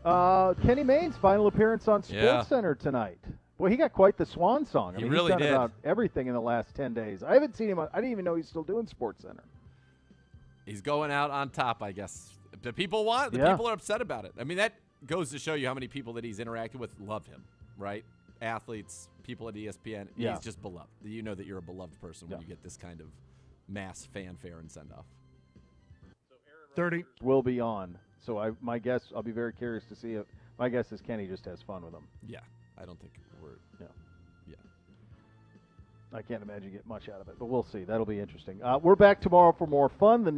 Kenny Mayne's final appearance on SportsCenter tonight. Well, he got quite the swan song. I mean, really he's done did. about everything in the last 10 days. I haven't seen him. I didn't even know he's still doing SportsCenter. He's going out on top, I guess. The people want. The people are upset about it. I mean, that goes to show you how many people that he's interacted with love him, right? Athletes, people at ESPN. Yeah. He's just beloved. You know that you're a beloved person when you get this kind of mass fanfare and send off. 30 will be on. So my guess, I'll be very curious to see if my guess is Kenny just has fun with them. Yeah, I don't think we're. Yeah. Yeah. I can't imagine you get much out of it, but we'll see. That'll be interesting. We're back tomorrow for more fun. The